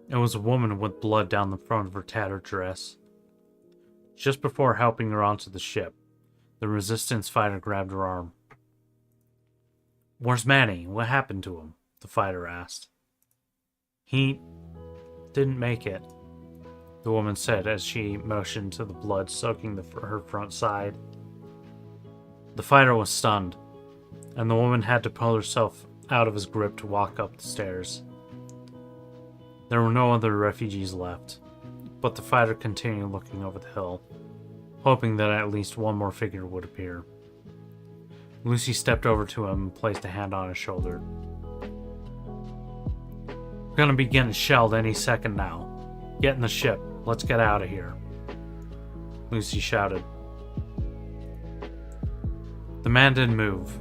It was a woman with blood down the front of her tattered dress. Just before helping her onto the ship, the resistance fighter grabbed her arm. Where's Manny? What happened to him? The fighter asked. He didn't make it, the woman said as she motioned to the blood soaking her front side. The fighter was stunned, and the woman had to pull herself out of his grip to walk up the stairs. There were no other refugees left, but the fighter continued looking over the hill, hoping that at least one more figure would appear. Lucy stepped over to him and placed a hand on his shoulder. We're gonna be getting shelled any second now. Get in the ship. Let's get out of here, Lucy shouted. The man didn't move,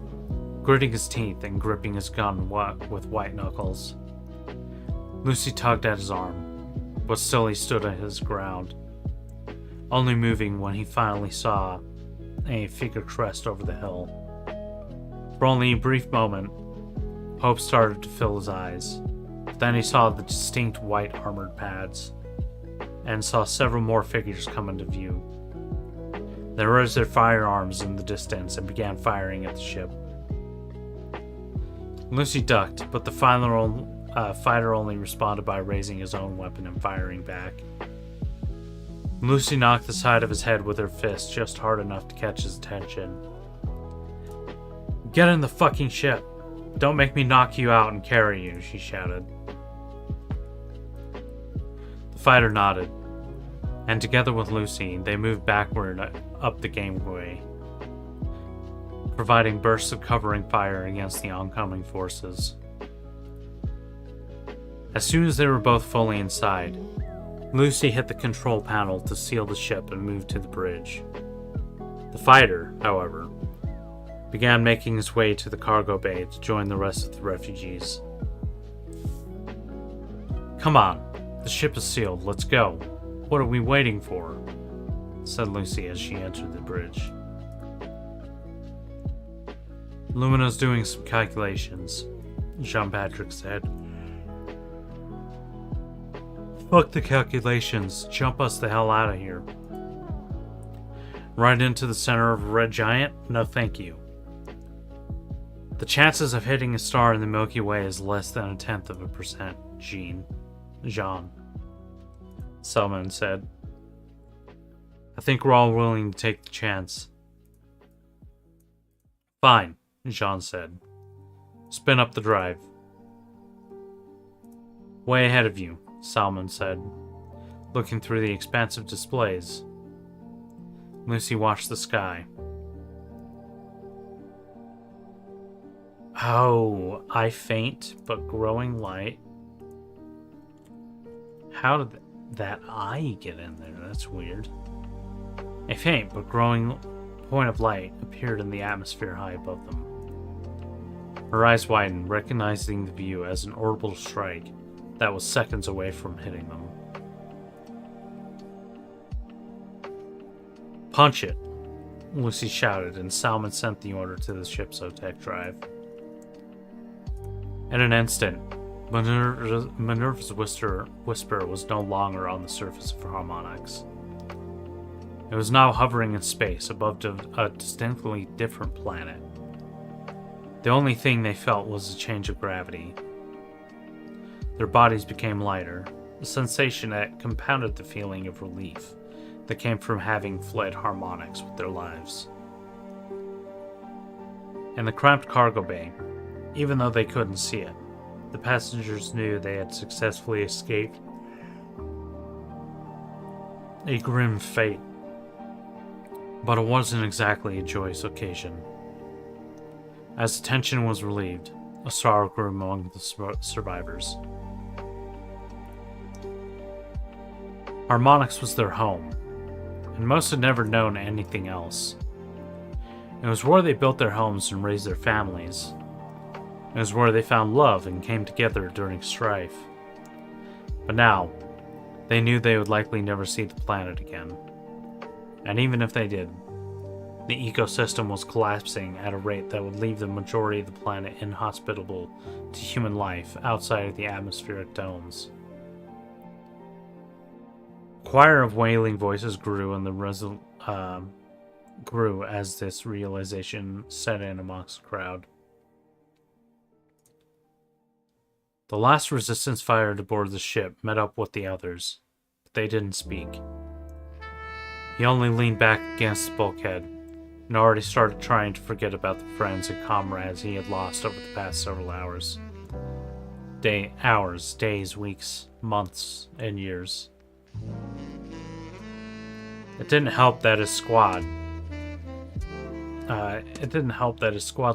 gritting his teeth and gripping his gun with white knuckles. Lucy tugged at his arm, but still he stood at his ground, only moving when he finally saw a figure crest over the hill. For only a brief moment, hope started to fill his eyes. Then he saw the distinct white armored pads, and saw several more figures come into view. They raised their firearms in the distance and began firing at the ship. Lucy ducked, but the fighter only responded by raising his own weapon and firing back. Lucy knocked the side of his head with her fist just hard enough to catch his attention. Get in the fucking ship! Don't make me knock you out and carry you, she shouted. The fighter nodded, and together with Lucy, they moved backward up the gangway, providing bursts of covering fire against the oncoming forces. As soon as they were both fully inside, Lucy hit the control panel to seal the ship and move to the bridge. The fighter, however, began making his way to the cargo bay to join the rest of the refugees. Come on, the ship is sealed, let's go. What are we waiting for? Said Lucy as she entered the bridge. Lumina's doing some calculations, Jean-Patrick said. Fuck the calculations, jump us the hell out of here. Right into the center of a red giant? No thank you. The chances of hitting a star in the Milky Way is less than 0.1%, Jean, Selman said. I think we're all willing to take the chance. Fine, Jean said. Spin up the drive. Way ahead of you, Salmon said, looking through the expansive displays. Lucy watched the sky. Oh, I faint, but growing light. How did that eye get in there? That's weird. A faint but growing point of light appeared in the atmosphere high above them. Her eyes widened, recognizing the view as an orbital strike that was seconds away from hitting them. Punch it, Lucy shouted, and Salmon sent the order to the ship's OTEC drive. In an instant, Minerva's whisper was no longer on the surface of Harmonix. It was now hovering in space above a distinctly different planet. The only thing they felt was a change of gravity. Their bodies became lighter, a sensation that compounded the feeling of relief that came from having fled Harmonix with their lives. In the cramped cargo bay, even though they couldn't see it, the passengers knew they had successfully escaped a grim fate. But it wasn't exactly a joyous occasion. As the tension was relieved, a sorrow grew among the survivors. Harmonix was their home, and most had never known anything else. It was where they built their homes and raised their families. It was where they found love and came together during strife. But now, they knew they would likely never see the planet again. And even if they did, the ecosystem was collapsing at a rate that would leave the majority of the planet inhospitable to human life outside of the atmospheric domes. A choir of wailing voices grew as this realization set in amongst the crowd. The last resistance fired aboard the ship met up with the others, but they didn't speak. He only leaned back against the bulkhead and already started trying to forget about the friends and comrades he had lost over the past several hours. Hours, days, weeks, months, and years. It didn't help that his squad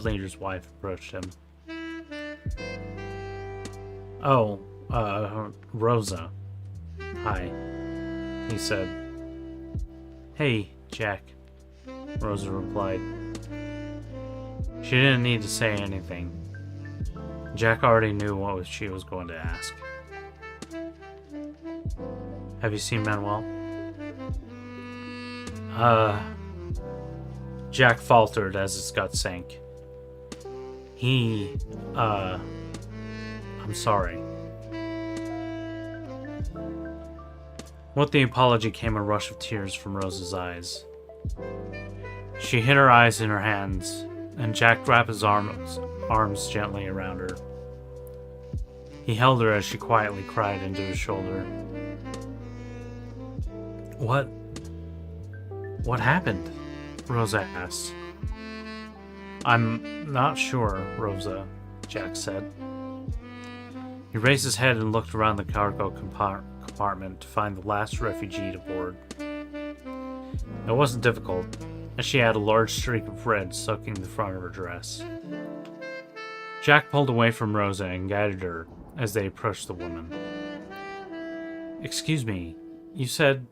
leader's wife approached him. Oh, Rosa. Hi, he said. Hey, Jack, Rosa replied. She didn't need to say anything. Jack already knew what she was going to ask. Have you seen Manuel? Jack faltered as his gut sank. I'm sorry. With the apology came a rush of tears from Rosa's eyes. She hid her eyes in her hands, and Jack wrapped his arms gently around her. He held her as she quietly cried into his shoulder. What happened? Rosa asked. I'm not sure, Rosa, Jack said. He raised his head and looked around the cargo compartment to find the last refugee to board. It wasn't difficult, as she had a large streak of red soaking the front of her dress. Jack pulled away from Rosa and guided her as they approached the woman. Excuse me, you said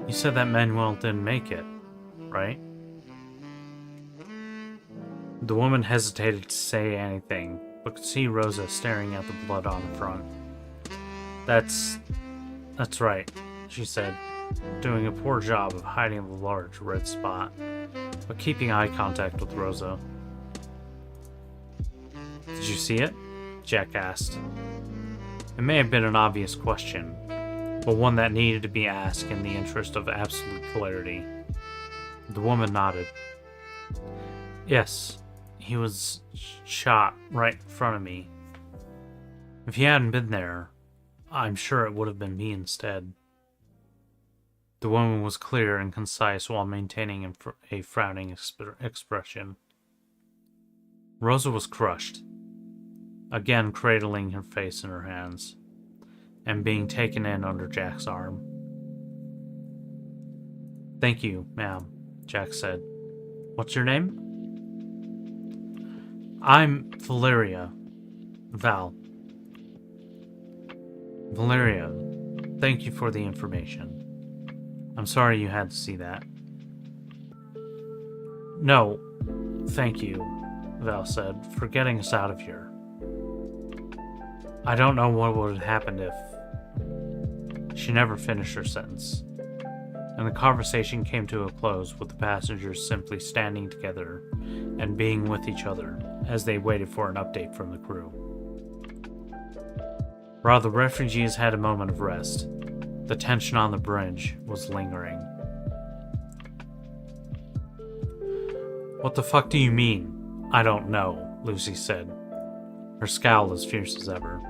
that Manuel didn't make it, right? The woman hesitated to say anything, but could see Rosa staring at the blood on the front. That's right, she said, doing a poor job of hiding the large red spot, but keeping eye contact with Rosa. Did you see it? Jack asked. It may have been an obvious question, but one that needed to be asked in the interest of absolute clarity. The woman nodded. Yes, he was shot right in front of me. If he hadn't been there, I'm sure it would have been me instead. The woman was clear and concise while maintaining a frowning expression. Rosa was crushed. again cradling her face in her hands, and being taken in under Jack's arm. "Thank you, ma'am," Jack said. "What's your name?" "I'm Valeria. Val. Valeria, thank you for the information. I'm sorry you had to see that." "No, thank you," Val said, "for getting us out of here. I don't know what would have happened if..." She never finished her sentence, and the conversation came to a close with the passengers simply standing together and being with each other as they waited for an update from the crew. While the refugees had a moment of rest, the tension on the bridge was lingering. "What the fuck do you mean? I don't know," Lucy said, her scowl as fierce as ever.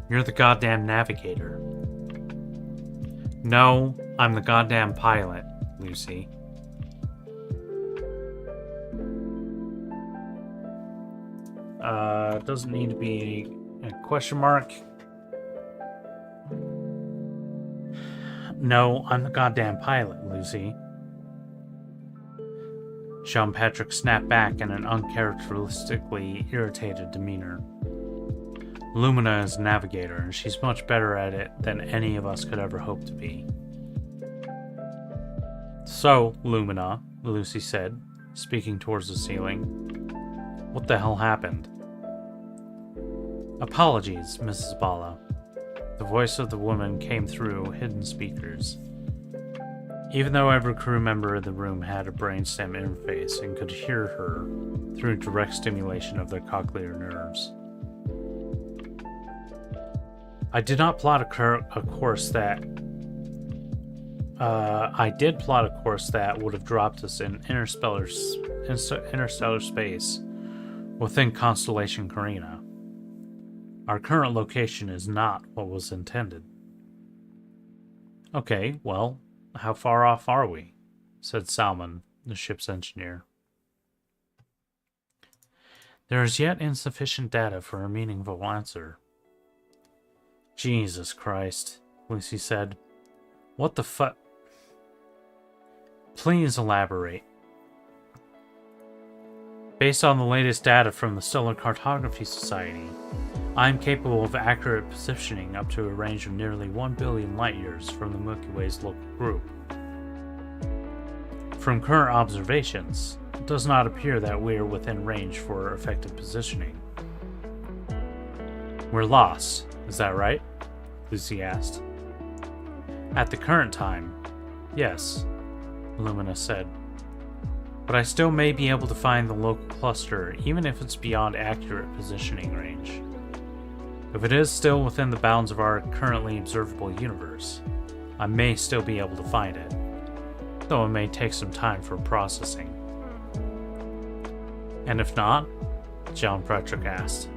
"You're the goddamn navigator." "No, I'm the goddamn pilot, Lucy." Doesn't need to be a question mark. "No, I'm the goddamn pilot, Lucy." Jean Patrick snapped back in an uncharacteristically irritated demeanor. "Lumina is a navigator, and she's much better at it than any of us could ever hope to be." "So, Lumina," Lucy said, speaking towards the ceiling, "what the hell happened?" "Apologies, Mrs. Bala." The voice of the woman came through hidden speakers. Even though every crew member in the room had a brainstem interface and could hear her through direct stimulation of their cochlear nerves. I did plot a course that would have dropped us in interstellar space within Constellation Carina. Our current location is not what was intended. "Okay, well, how far off are we?" said Salmon, the ship's engineer. "There is yet insufficient data for a meaningful answer." "Jesus Christ," Lucy said. "What the fuck?" "Please elaborate." "Based on the latest data from the Stellar Cartography Society, I am capable of accurate positioning up to a range of nearly 1 billion light-years from the Milky Way's local group. From current observations, it does not appear that we are within range for effective positioning." "We're lost, is that right?" Lucy asked. "At the current time, yes," Lumina said. "But I still may be able to find the local cluster even if it's beyond accurate positioning range. If it is still within the bounds of our currently observable universe, I may still be able to find it, though it may take some time for processing." "And if not?" John Patrick asked.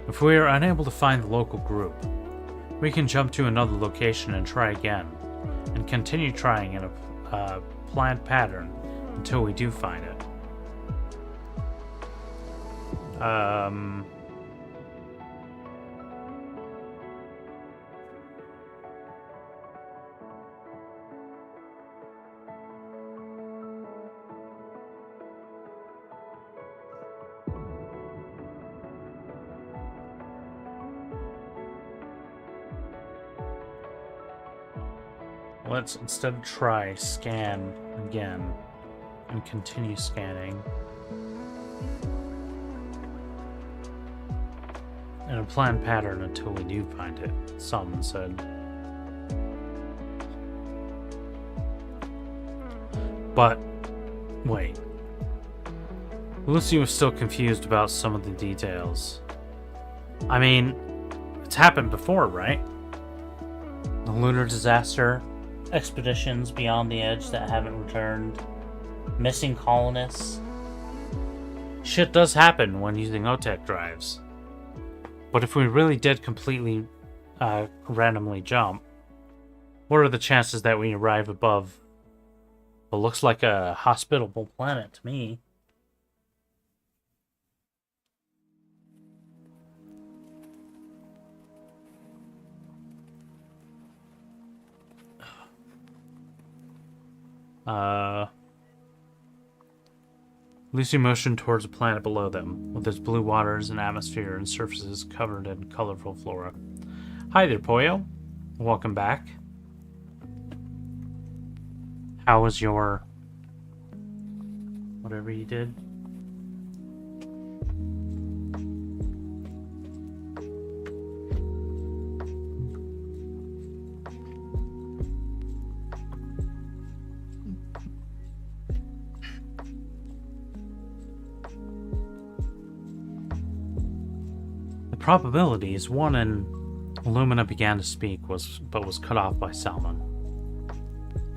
"If we are unable to find the local group, we can jump to another location and try again, and continue trying in a planned pattern until we do find it." Let's instead try scan again and continue scanning in a planned pattern until we do find it, someone said. But wait. Lucy was still confused about some of the details. I mean, it's happened before, right? The lunar disaster, expeditions beyond the edge that haven't returned, missing colonists. Shit does happen when using OTEC drives. But if we really did completely randomly jump, what are the chances that we arrive above what looks like a hospitable planet to me? Lucy motioned towards a planet below them, with its blue waters and atmosphere and surfaces covered in colorful flora. Hi there, Poyo. Welcome back. How was your... whatever you did? Probabilities, one in Illumina began to speak, but was cut off by Salmon.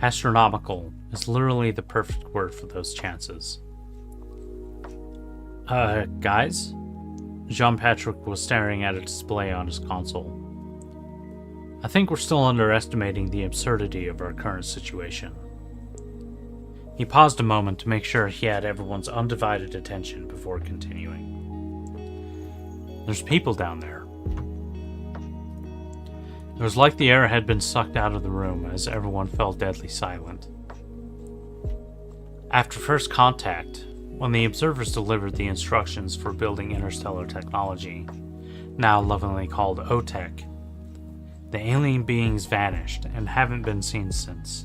Astronomical is literally the perfect word for those chances. Guys? Jean-Patrick was staring at a display on his console. I think we're still underestimating the absurdity of our current situation. He paused a moment to make sure he had everyone's undivided attention before continuing. There's people down there. It was like the air had been sucked out of the room as everyone fell deadly silent. After first contact, when the observers delivered the instructions for building interstellar technology, now lovingly called OTech, the alien beings vanished and haven't been seen since.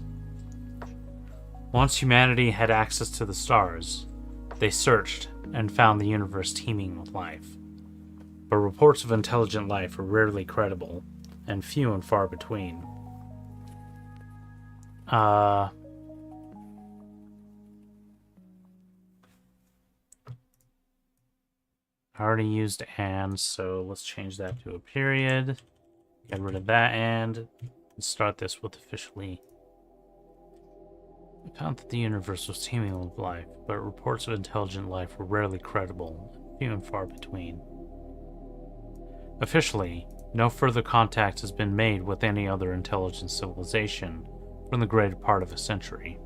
Once humanity had access to the stars, they searched and found the universe teeming with life. But reports of intelligent life are rarely credible, and few and far between. I already used and, so let's change that to a period. Get rid of that and start this with officially. We found that the universe was teeming with life, but reports of intelligent life were rarely credible, and few and far between. Officially, no further contact has been made with any other intelligent civilization for the greater part of a century.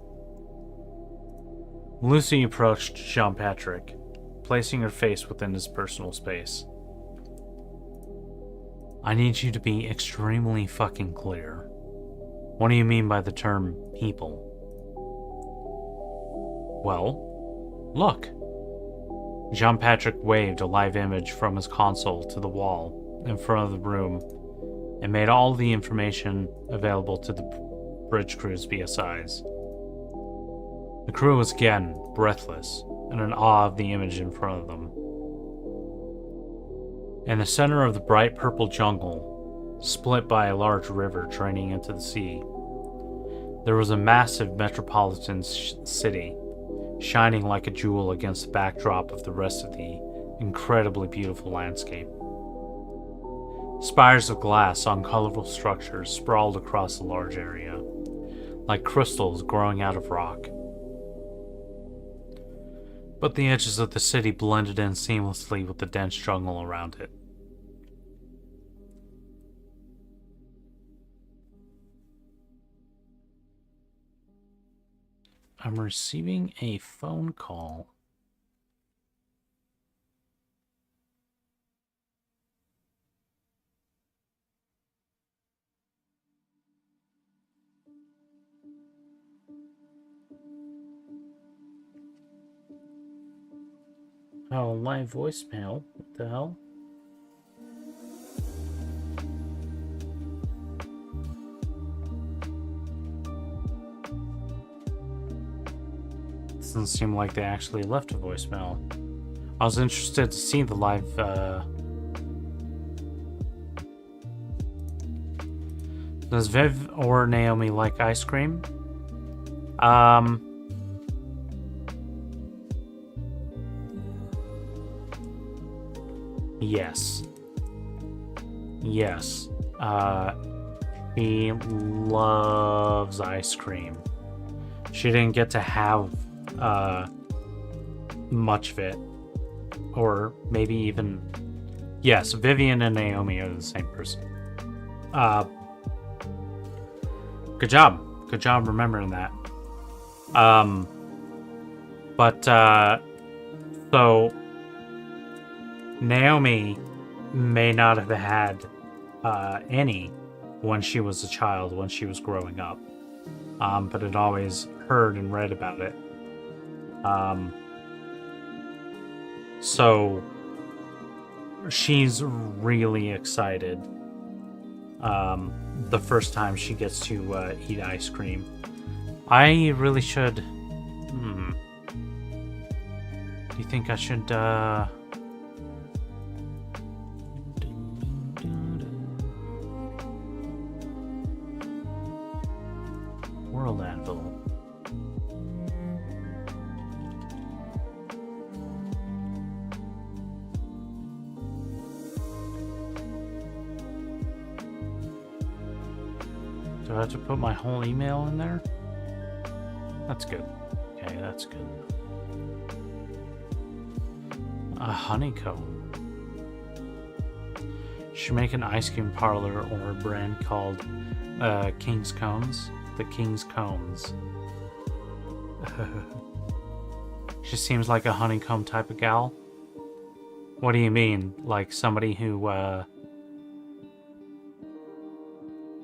Lucy approached Jean-Patrick, placing her face within his personal space. I need you to be extremely fucking clear. What do you mean by the term people? Well, look. Jean-Patrick waved a live image from his console to the wall in front of the room and made all the information available to the bridge crews via size. The crew was again breathless and in awe of the image in front of them. In the center of the bright purple jungle, split by a large river draining into the sea, there was a massive metropolitan city, shining like a jewel against the backdrop of the rest of the incredibly beautiful landscape. Spires of glass on colorful structures sprawled across the large area, like crystals growing out of rock. But the edges of the city blended in seamlessly with the dense jungle around it. I'm receiving a phone call. Oh, live voicemail? What the hell? Doesn't seem like they actually left a voicemail. I was interested to see the live, Does Viv or Naomi like ice cream? Yes. Yes. He loves ice cream. She didn't get to have much of it. Or maybe even... Yes, Vivian and Naomi are the same person. Good job. Good job remembering that. So... Naomi may not have had any when she was a child, when she was growing up. But it always heard and read about it. So she's really excited the first time she gets to eat ice cream. I really should... Do you think I should... World Anvil. Do I have to put my whole email in there? That's good. Okay, that's good. A honeycomb. Should make an ice cream parlor or a brand called King's Cones. The King's Cones. She seems like a honeycomb type of gal. What do you mean? Like somebody who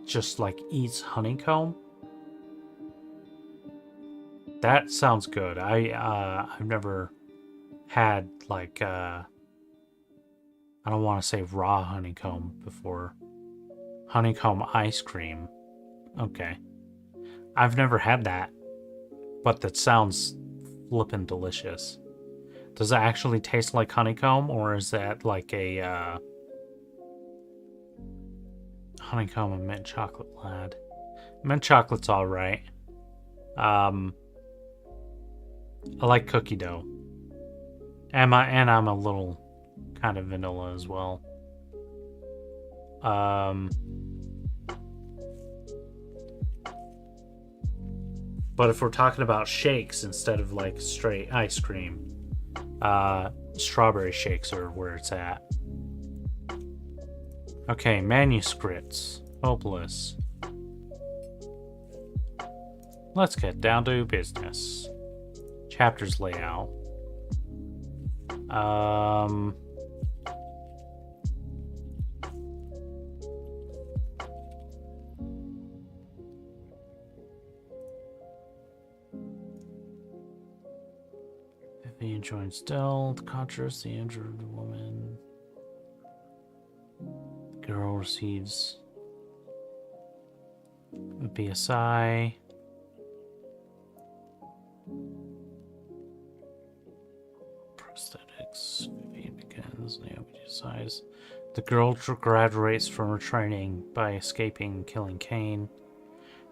just like eats honeycomb? That sounds good. I've never had like I don't want to say raw honeycomb before. Honeycomb ice cream. Okay. I've never had that, but that sounds flippin' delicious. Does it actually taste like honeycomb, or is that like a honeycomb and mint chocolate lad? Mint chocolate's alright. I like cookie dough. And I'm a little kind of vanilla as well. But if we're talking about shakes instead of like straight ice cream, strawberry shakes are where it's at. Okay, manuscripts. Hopeless. Let's get down to business. Chapters layout. Vivian joins stealth. Controversy injured the woman. The girl receives a BSI. Prosthetics. Vivian begins. Naomi decides. The girl graduates from her training by escaping and killing Kane.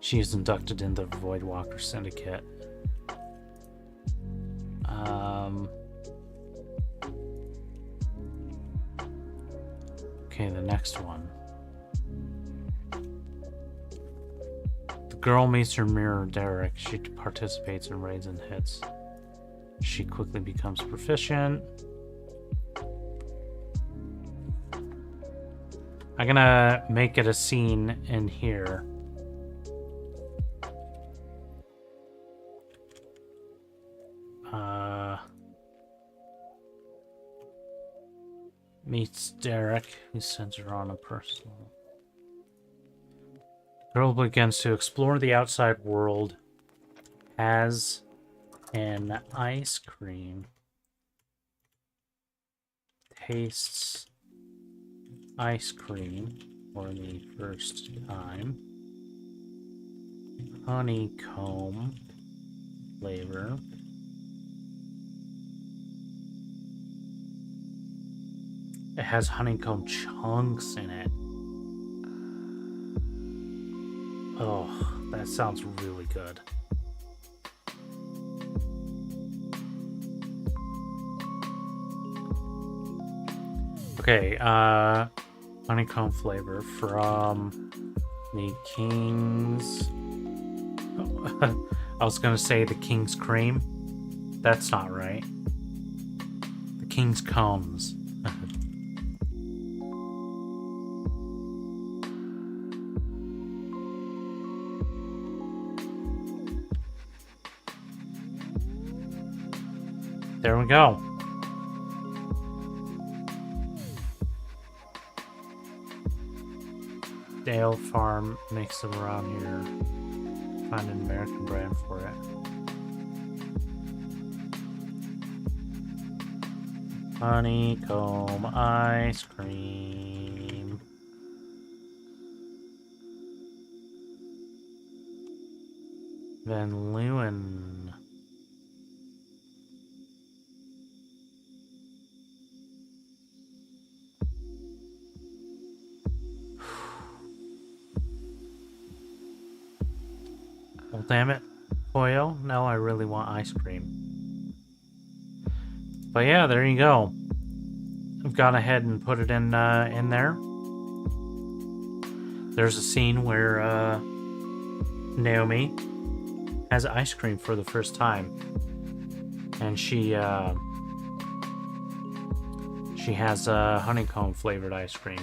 She is inducted into the Voidwalker Syndicate. Okay, the next one. The girl meets her mirror, Derek. She participates in raids and hits. She quickly becomes proficient. I'm gonna make it a scene in here. Meets Derek, who sends her on a personal. Girl begins to explore the outside world as an ice cream. Tastes ice cream for the first time. Honeycomb flavor. It has honeycomb chunks in it. Oh, that sounds really good. Okay, honeycomb flavor from the King's... Oh, I was gonna say the King's Cream. That's not right. The King's Combs. There we go. Dale Farm makes them around here. Find an American brand for it. Honeycomb ice cream. Van Leeuwen. Well, damn it, Poyo. Now I really want ice cream. But yeah, there you go. I've gone ahead and put it in there. There's a scene where Naomi has ice cream for the first time, and she has honeycomb flavored ice cream.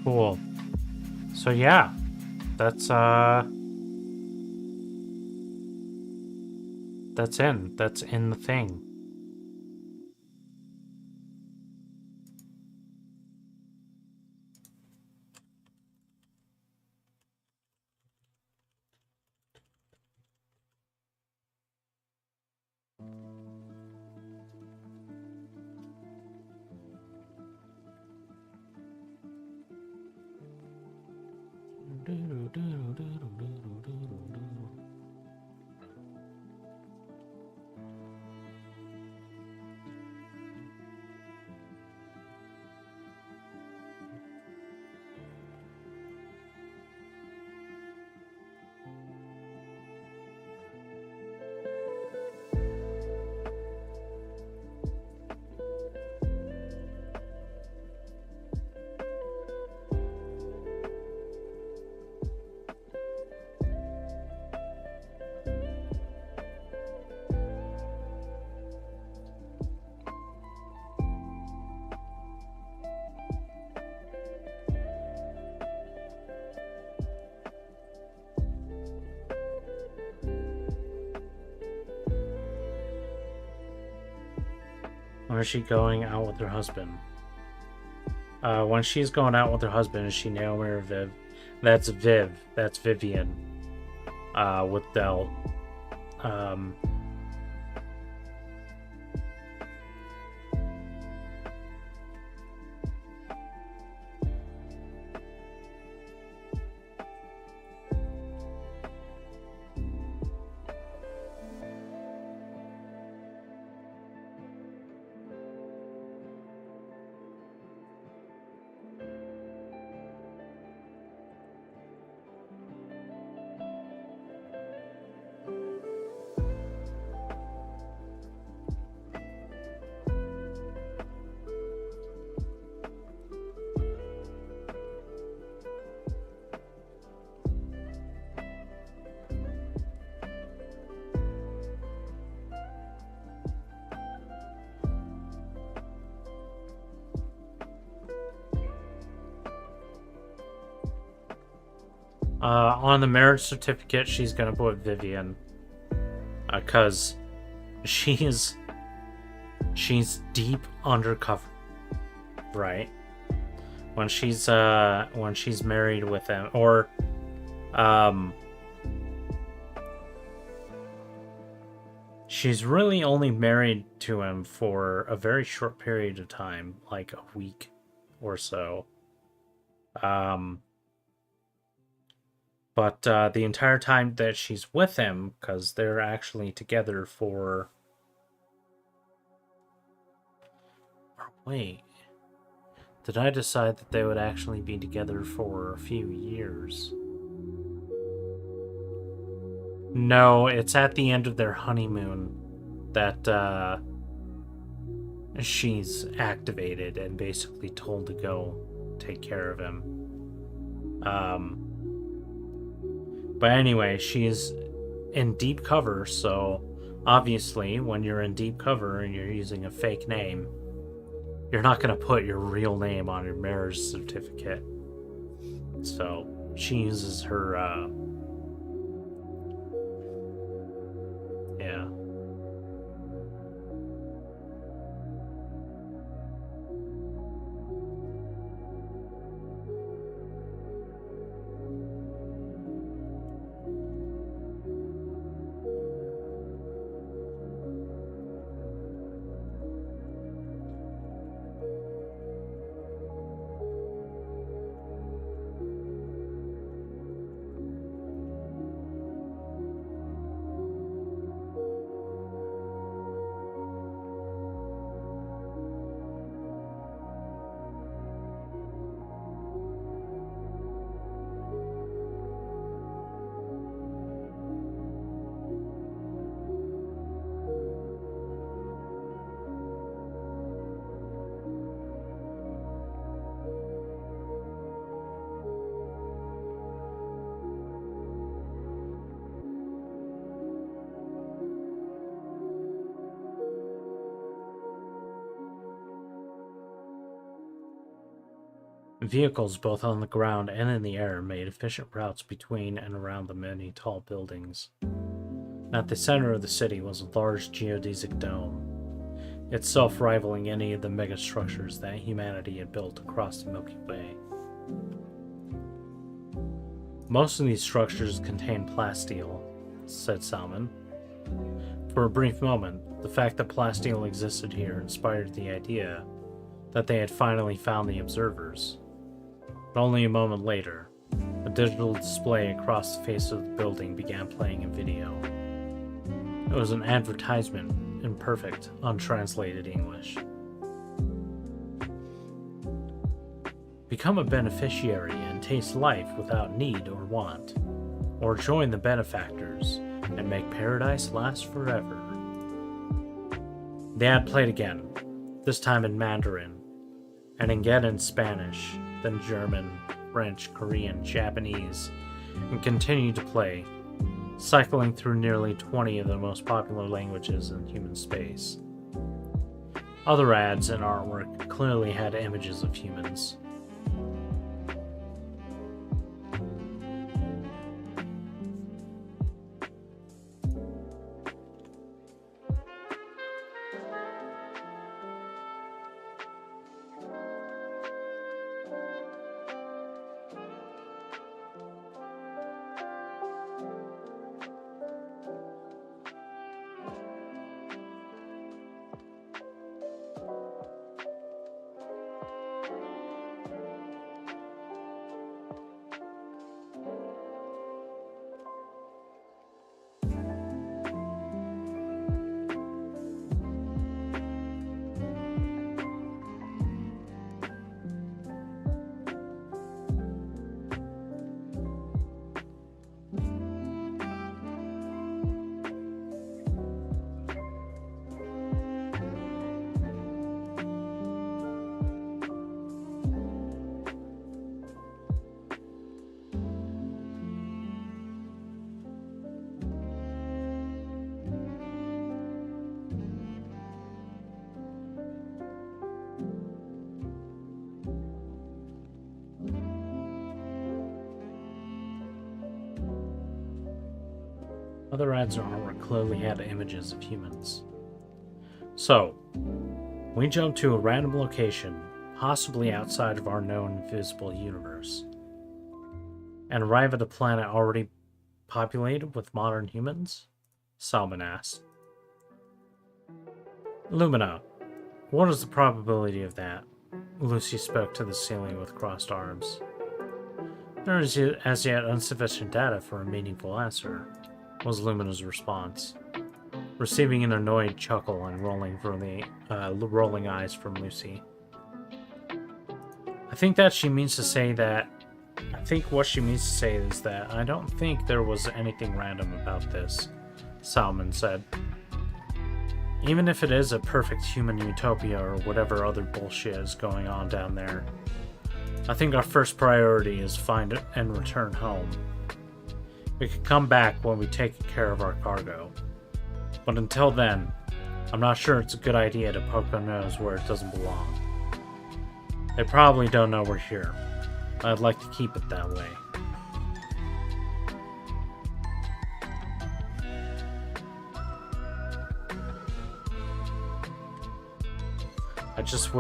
Cool. So yeah, that's in the thing. Or is she going out with her husband? When she's going out with her husband, is she Naomi or Viv? That's Viv. That's Vivian. With Dell. On the marriage certificate, she's gonna put Vivian, cause she's deep undercover, right? When she's married with him, or she's really only married to him for a very short period of time, like a week or so. But the entire time that she's with him, because they're actually together for... Wait. Did I decide that they would actually be together for a few years? No, it's at the end of their honeymoon that she's activated and basically told to go take care of him. But anyway, she's in deep cover, so obviously when you're in deep cover and you're using a fake name, you're not going to put your real name on your marriage certificate. So she uses her, yeah. Vehicles both on the ground and in the air made efficient routes between and around the many tall buildings. At the center of the city was a large geodesic dome, itself rivaling any of the megastructures that humanity had built across the Milky Way. Most of these structures contain plasteel, said Salmon. For a brief moment, the fact that plasteel existed here inspired the idea that they had finally found the observers. But only a moment later, a digital display across the face of the building began playing a video. It was an advertisement in perfect, untranslated English. Become a beneficiary and taste life without need or want, or join the benefactors and make paradise last forever. The ad played again, this time in Mandarin, and again in Spanish, then German, French, Korean, Japanese, and continued to play, cycling through nearly 20 of the most popular languages in human space. Other ads and artwork clearly had images of humans. Other ads and artwork clearly had images of humans. So, we jump to a random location, possibly outside of our known visible universe, and arrive at a planet already populated with modern humans? Salmon asked. Lumina, what is the probability of that? Lucy spoke to the ceiling with crossed arms. There is as yet insufficient data for a meaningful answer, was Lumina's response, receiving an annoyed chuckle and rolling eyes from Lucy. I think what she means to say is that I don't think there was anything random about this, Salmon said. Even if it is a perfect human utopia or whatever other bullshit is going on down there, I think our first priority is find it and return home. We could come back when we take care of our cargo. But until then, I'm not sure it's a good idea to poke our nose where it doesn't belong. They probably don't know we're here. I'd like to keep it that way. I just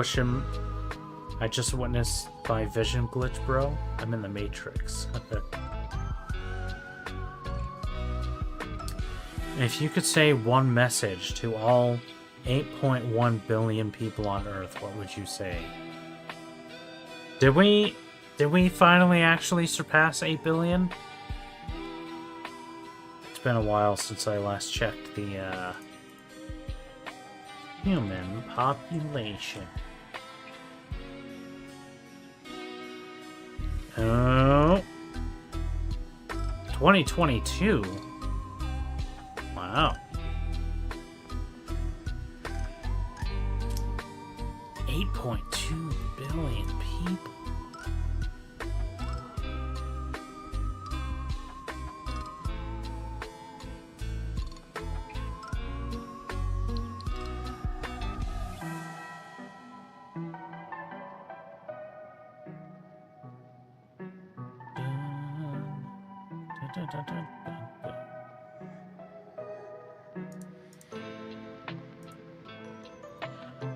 witnessed my vision glitch, bro. I'm in the Matrix. If you could say one message to all 8.1 billion people on Earth, what would you say? Did we finally actually surpass 8 billion? It's been a while since I last checked the human population. Oh, 2022. Wow. 8.2 billion people.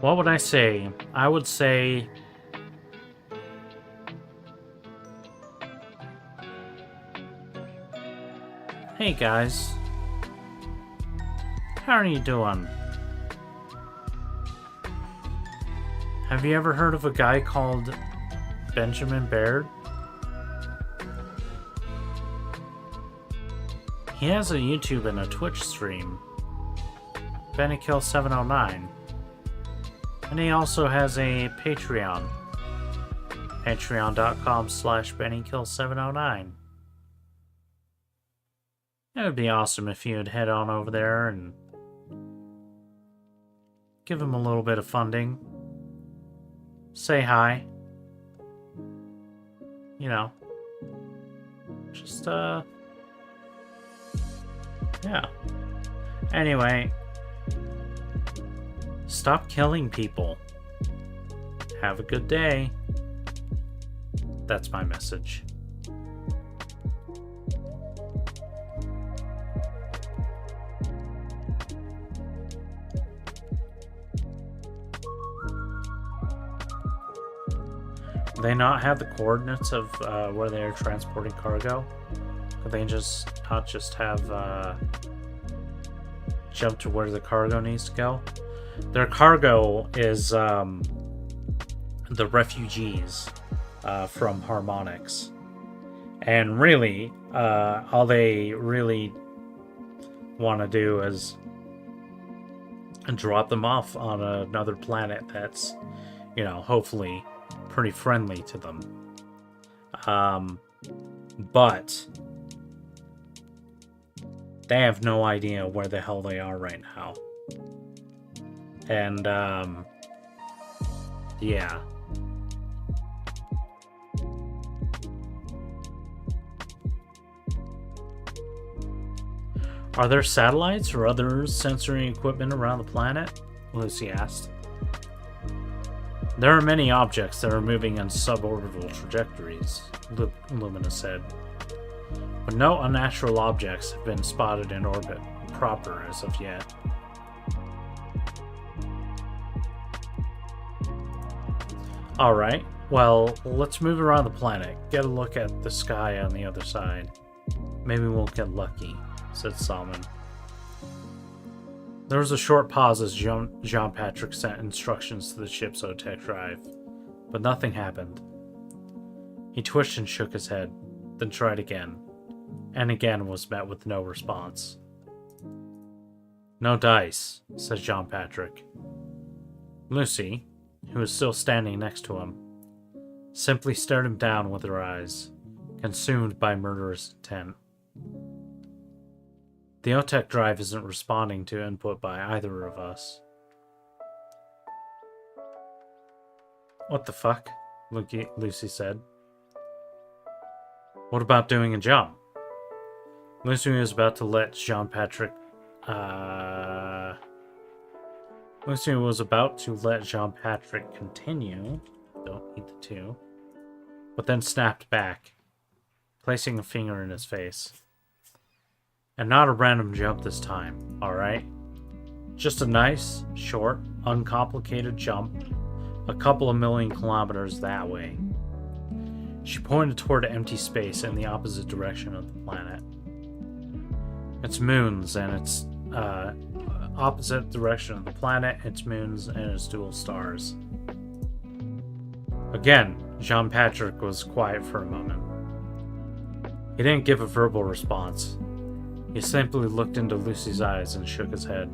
What would I say? I would say... Hey guys. How are you doing? Have you ever heard of a guy called Benjamin Baird? He has a YouTube and a Twitch stream. BennyKill709. And he also has a Patreon. Patreon.com/BennyKill709. It would be awesome if you'd head on over there and give him a little bit of funding. Say hi. You know. Just, yeah. Anyway. Stop killing people. Have a good day. That's my message. Do they not have the coordinates of where they are transporting cargo? Could they not just have jump to where the cargo needs to go? Their cargo is the refugees from Harmonix. And really, all they really want to do is drop them off on another planet that's, you know, hopefully pretty friendly to them. But they have no idea where the hell they are right now. And, yeah. Are there satellites or other sensory equipment around the planet? Lucy asked. There are many objects that are moving in suborbital trajectories, Lumina said. But no unnatural objects have been spotted in orbit proper as of yet. Alright, well, let's move around the planet. Get a look at the sky on the other side. Maybe we'll get lucky, said Salmon. There was a short pause as Jean Patrick sent instructions to the ship's OTEC drive, but nothing happened. He twitched and shook his head, then tried again, and again was met with no response. No dice, said Jean Patrick. Lucy, who was still standing next to him, simply stared him down with her eyes, consumed by murderous intent. The OTEC drive isn't responding to input by either of us. What the fuck? Lucy said. What about doing a jump? Lucy was about to let Jean-Patrick continue. Don't need the two. But then snapped back, placing a finger in his face. And not a random jump this time, alright? Just a nice, short, uncomplicated jump, a couple of million kilometers that way. She pointed toward empty space in the opposite direction of the planet. Its moons and its opposite direction of the planet, its moons and its dual stars. Again, Jean-Patrick was quiet for a moment. He didn't give a verbal response. He simply looked into Lucy's eyes and shook his head.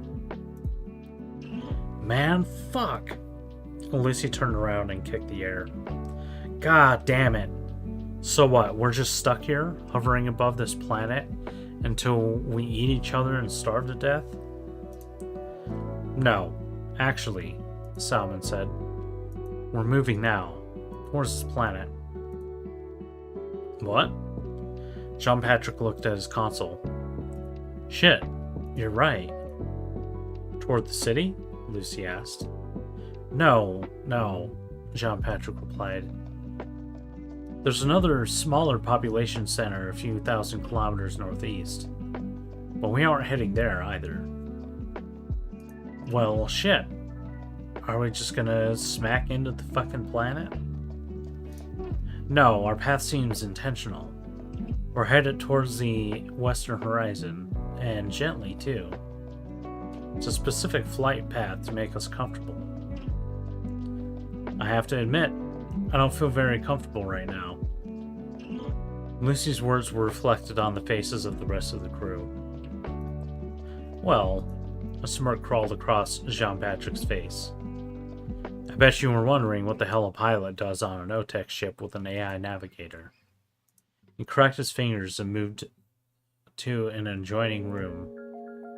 Man, fuck! Lucy turned around and kicked the air. God damn it! So what, we're just stuck here, hovering above this planet, until we eat each other and starve to death? No, actually, Salmon said. We're moving now, towards this planet. What? Jean-Patrick looked at his console. Shit, you're right. Toward the city? Lucy asked. No, Jean-Patrick replied. There's another smaller population center a few thousand kilometers northeast. But we aren't heading there either. Well, shit. Are we just gonna smack into the fucking planet? No, our path seems intentional. We're headed towards the western horizon, and gently too. It's a specific flight path to make us comfortable. I have to admit, I don't feel very comfortable right now. Lucy's words were reflected on the faces of the rest of the crew. Well, a smirk crawled across Jean-Patrick's face. I bet you were wondering what the hell a pilot does on an OTEC ship with an AI navigator. He cracked his fingers and moved to an adjoining room,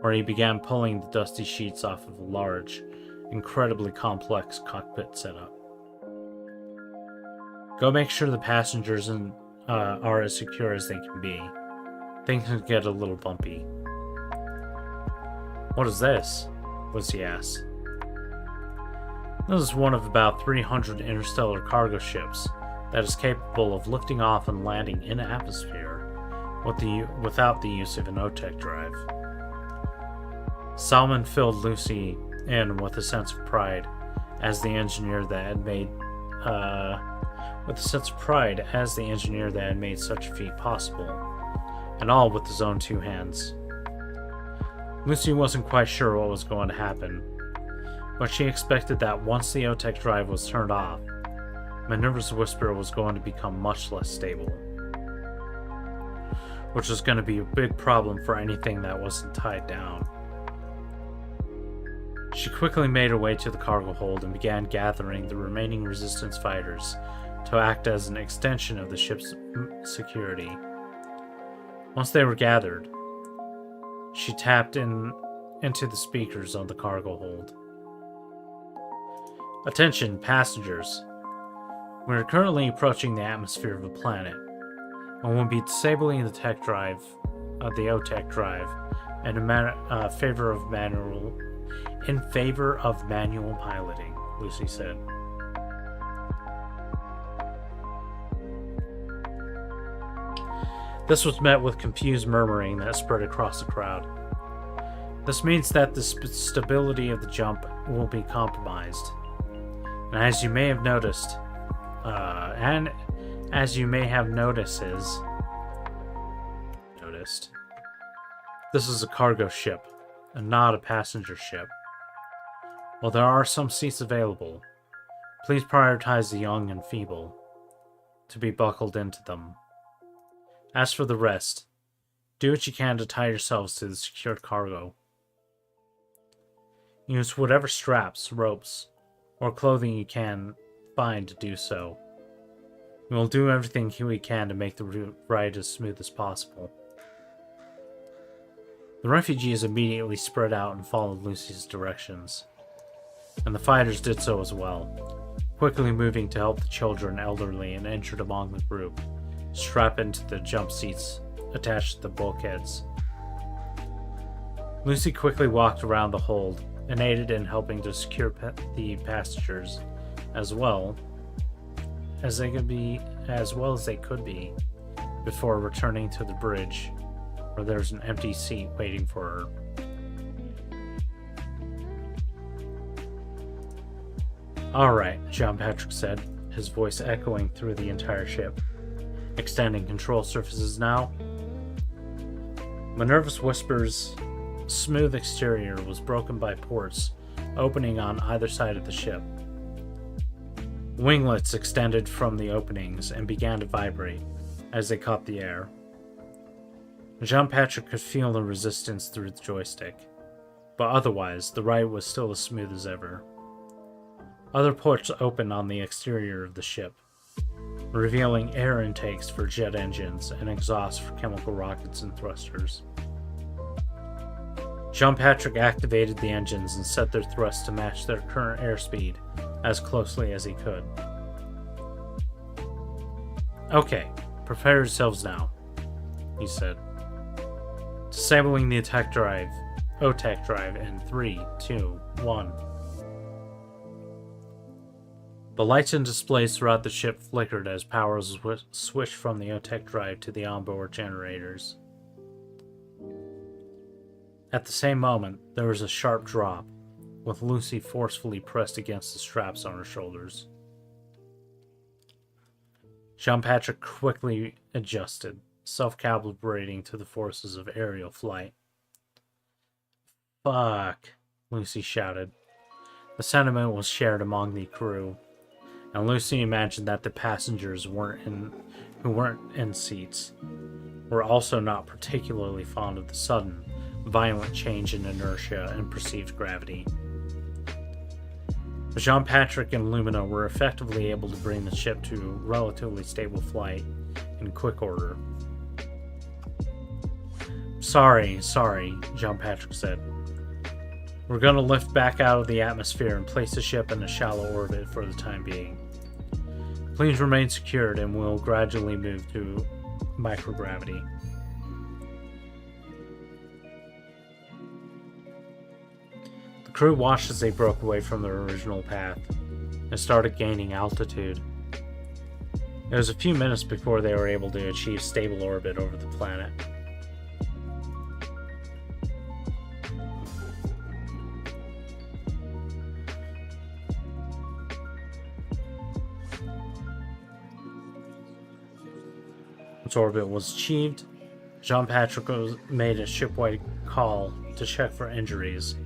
where he began pulling the dusty sheets off of a large, incredibly complex cockpit setup. Go make sure the passengers are as secure as they can be. Things can get a little bumpy. What is this? Lucy asked. This is one of about 300 interstellar cargo ships that is capable of lifting off and landing in atmosphere without the use of an OTEC drive. Salmon filled Lucy in with a sense of pride as the engineer that had made such a feat possible, and all with his own two hands. Lucy wasn't quite sure what was going to happen, but she expected that once the OTEC drive was turned off, Minerva's whisper was going to become much less stable, which was going to be a big problem for anything that wasn't tied down. She quickly made her way to the cargo hold and began gathering the remaining resistance fighters to act as an extension of the ship's security. Once they were gathered, she tapped into the speakers on the cargo hold. Attention, passengers. We are currently approaching the atmosphere of the planet, and will be disabling the OTEC drive, in favor of manual piloting, Lucy said. This was met with confused murmuring that spread across the crowd. This means that the stability of the jump will be compromised. And as you may have noticed, this is a cargo ship, and not a passenger ship. While there are some seats available, please prioritize the young and feeble to be buckled into them. As for the rest, do what you can to tie yourselves to the secured cargo. Use whatever straps, ropes, or clothing you can find to do so. We will do everything we can to make the ride as smooth as possible. The refugees immediately spread out and followed Lucy's directions, and the fighters did so as well, quickly moving to help the children, elderly, and injured among the group strap into the jump seats attached to the bulkheads. Lucy quickly walked around the hold and aided in helping to secure the passengers as well as they could be before returning to the bridge, where there's an empty seat waiting for her. "Alright," John Patrick said, his voice echoing through the entire ship. "Extending control surfaces now." Minerva's whispers' smooth exterior was broken by ports opening on either side of the ship. Winglets extended from the openings and began to vibrate as they caught the air. Jean Patrick could feel the resistance through the joystick, but otherwise the ride was still as smooth as ever. Other ports opened on the exterior of the ship, revealing air intakes for jet engines and exhaust for chemical rockets and thrusters. Jean Patrick activated the engines and set their thrust to match their current airspeed as closely as he could. "Okay, prepare yourselves now," he said. "Disabling the OTEC drive in 3, 2, 1. The lights and displays throughout the ship flickered as power was switched from the OTEC drive to the onboard generators. At the same moment, there was a sharp drop, with Lucy forcefully pressed against the straps on her shoulders. Jean Patrick quickly adjusted, self-calibrating to the forces of aerial flight. "Fuck," Lucy shouted. The sentiment was shared among the crew, and Lucy imagined that the passengers who weren't in seats were also not particularly fond of the sudden, violent change in inertia and perceived gravity. But Jean Patrick and Lumina were effectively able to bring the ship to relatively stable flight in quick order. Sorry, Jean Patrick said. "We're going to lift back out of the atmosphere and place the ship in a shallow orbit for the time being. Please remain secured and we'll gradually move to microgravity." The crew watched as they broke away from their original path and started gaining altitude. It was a few minutes before they were able to achieve stable orbit over the planet. Once orbit was achieved, Jean Patrick made a shipwide call to check for injuries,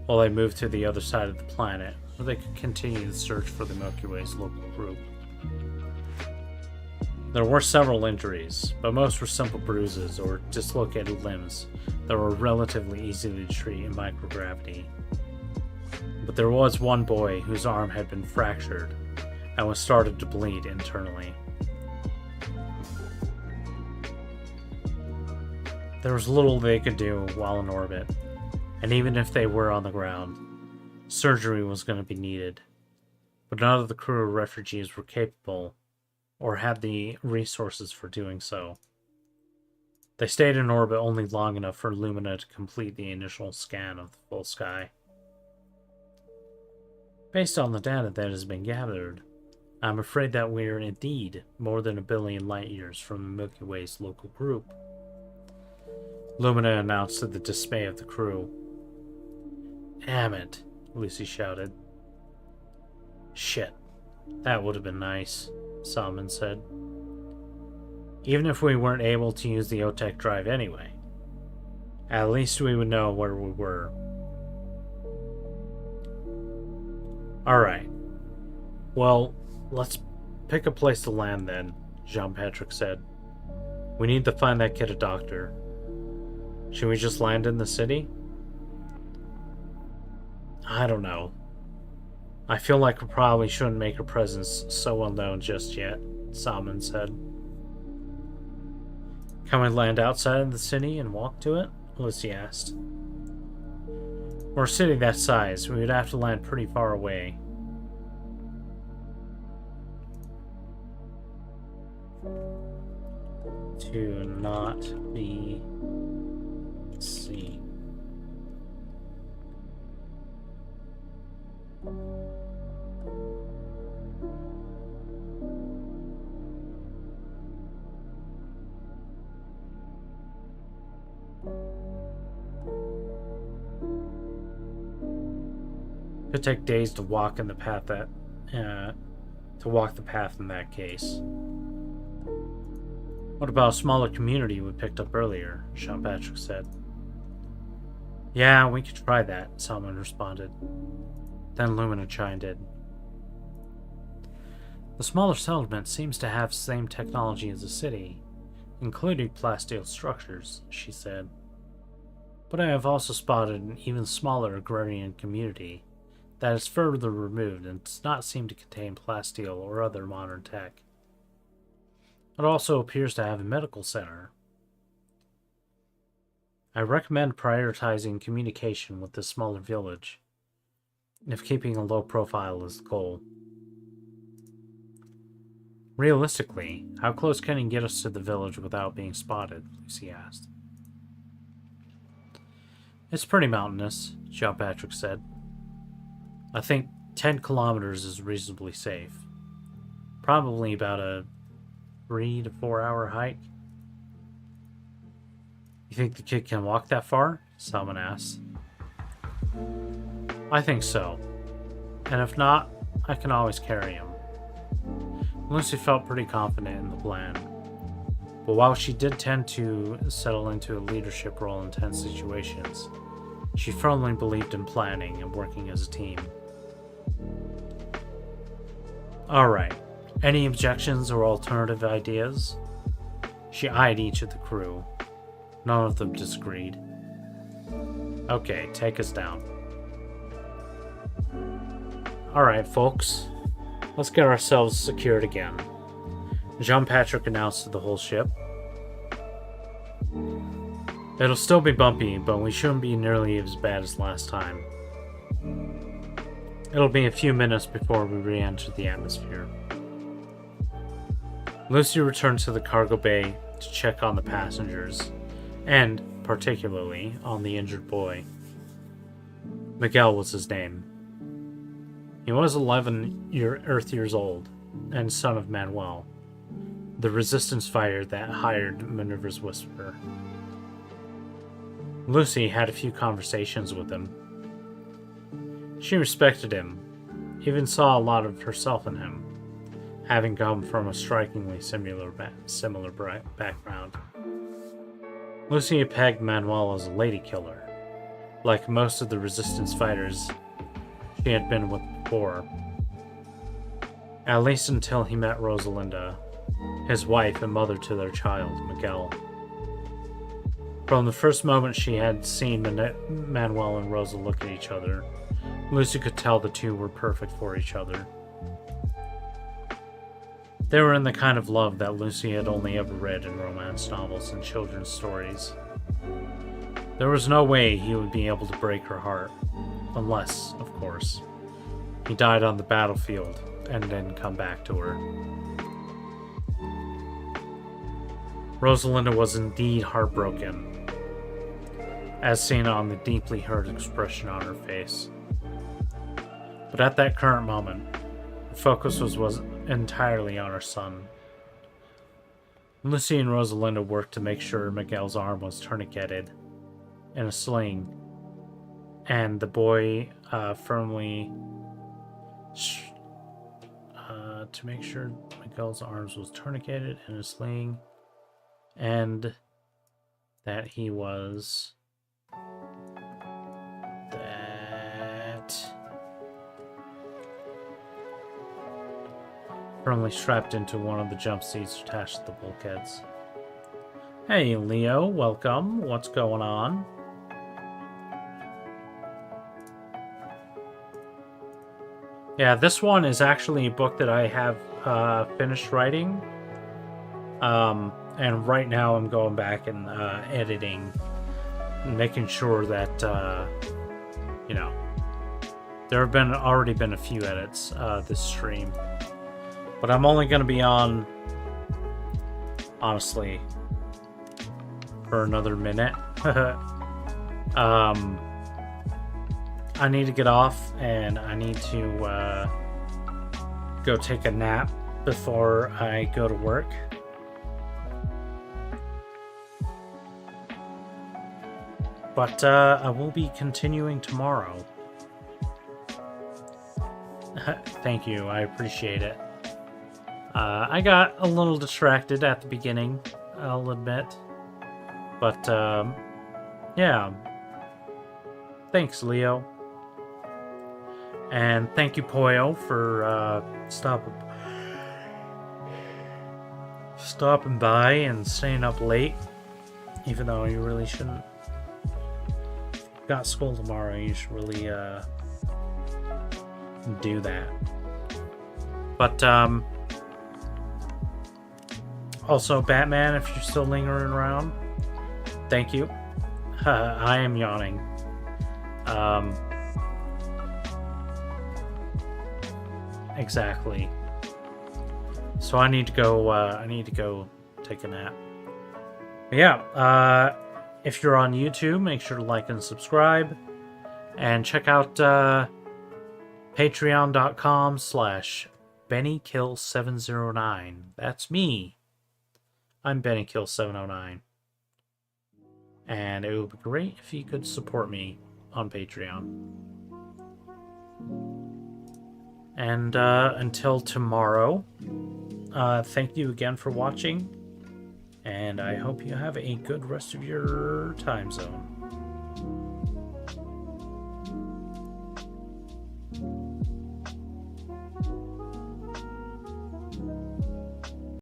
while they moved to the other side of the planet, where they could continue the search for the Milky Way's local group. There were several injuries, but most were simple bruises or dislocated limbs that were relatively easy to treat in microgravity. But there was one boy whose arm had been fractured and was started to bleed internally. There was little they could do while in orbit, and even if they were on the ground, surgery was going to be needed. But none of the crew of refugees were capable or had the resources for doing so. They stayed in orbit only long enough for Lumina to complete the initial scan of the full sky. "Based on the data that has been gathered, I'm afraid that we are indeed more than 1 billion light years from the Milky Way's local group," Lumina announced to the dismay of the crew. "Damn it," Lucy shouted. "Shit, that would have been nice," Salmon said. "Even if we weren't able to use the OTEC drive anyway, at least we would know where we were." "Alright. Well, let's pick a place to land then," Jean Patrick said. "We need to find that kid a doctor. Should we just land in the city?" "I don't know. I feel like we probably shouldn't make her presence so well known just yet," Salmon said. "Can we land outside of the city and walk to it?" Lucy asked. "For a city that size, we would have to land pretty far away." to not be seen. Could take days to walk in the path that in that case. What about a smaller community we picked up earlier? Sean Patrick said. Yeah, we could try that, Salman responded. Then Lumina chimed in. The smaller settlement seems to have the same technology as the city, including plasteel structures, she said. But I have also spotted an even smaller agrarian community that is further removed and does not seem to contain plasteel or other modern tech. It also appears to have a medical center. I recommend prioritizing communication with this smaller village, if keeping a low profile is the goal. Realistically, how close can you get us to the village without being spotted? Lucy asked. It's pretty mountainous, John Patrick said. I think 10 kilometers is reasonably safe. Probably about a 3 to 4 hour hike. You think the kid can walk that far? Salman asked. I think so. And if not, I can always carry him. Lucy felt pretty confident in the plan. But while she did tend to settle into a leadership role in tense situations, she firmly believed in planning and working as a team. Alright, any objections or alternative ideas? She eyed each of the crew. None of them disagreed. Okay, take us down. Alright, folks. Let's get ourselves secured again. Jean Patrick announced to the whole ship. It'll still be bumpy, but we shouldn't be nearly as bad as last time. It'll be a few minutes before we re-enter the atmosphere. Lucy returned to the cargo bay to check on the passengers, and, particularly, on the injured boy. Miguel was his name. He was 11 Earth years old, and son of Manuel, the resistance fighter that hired Minerva's Whisperer. Lucy had a few conversations with him. She respected him, even saw a lot of herself in him, having come from a strikingly similar background. Lucy had pegged Manuel as a lady killer, like most of the resistance fighters she had been with before. At least until he met Rosalinda, his wife and mother to their child, Miguel. From the first moment she had seen Manuel and Rosa look at each other, Lucy could tell the two were perfect for each other. They were in the kind of love that Lucy had only ever read in romance novels and children's stories. There was no way he would be able to break her heart, unless, of course, he died on the battlefield and didn't come back to her. Rosalinda was indeed heartbroken, as seen on the deeply hurt expression on her face. But at that current moment, her focus was entirely on her son. Lucy and Rosalinda worked to make sure Miguel's arm was tourniqueted in a sling, and the boy to make sure Miguel's arms was tourniqueted in a sling, and that he was firmly strapped into one of the jump seats attached to the bulkheads. Hey Leo, welcome. What's going on? Yeah, this one is actually a book that I have finished writing. And right now I'm going back and editing, and making sure that, there have already been a few edits this stream. But I'm only going to be on, honestly, for another minute. I need to get off, and I need to go take a nap before I go to work. But I will be continuing tomorrow. Thank you, I appreciate it. I got a little distracted at the beginning, I'll admit. But, yeah. Thanks, Leo. And thank you, Poyo, for stopping by and staying up late. Even though you really shouldn't. Got school tomorrow, you should really do that. But also Batman, if you're still lingering around, thank you. I am yawning. Exactly. So I need to go take a nap. But yeah, if you're on YouTube, make sure to like and subscribe. And check out patreon.com/BennyKill709. That's me. I'm BennyKill709. And it would be great if you could support me on Patreon. And until tomorrow, thank you again for watching. And I hope you have a good rest of your time zone.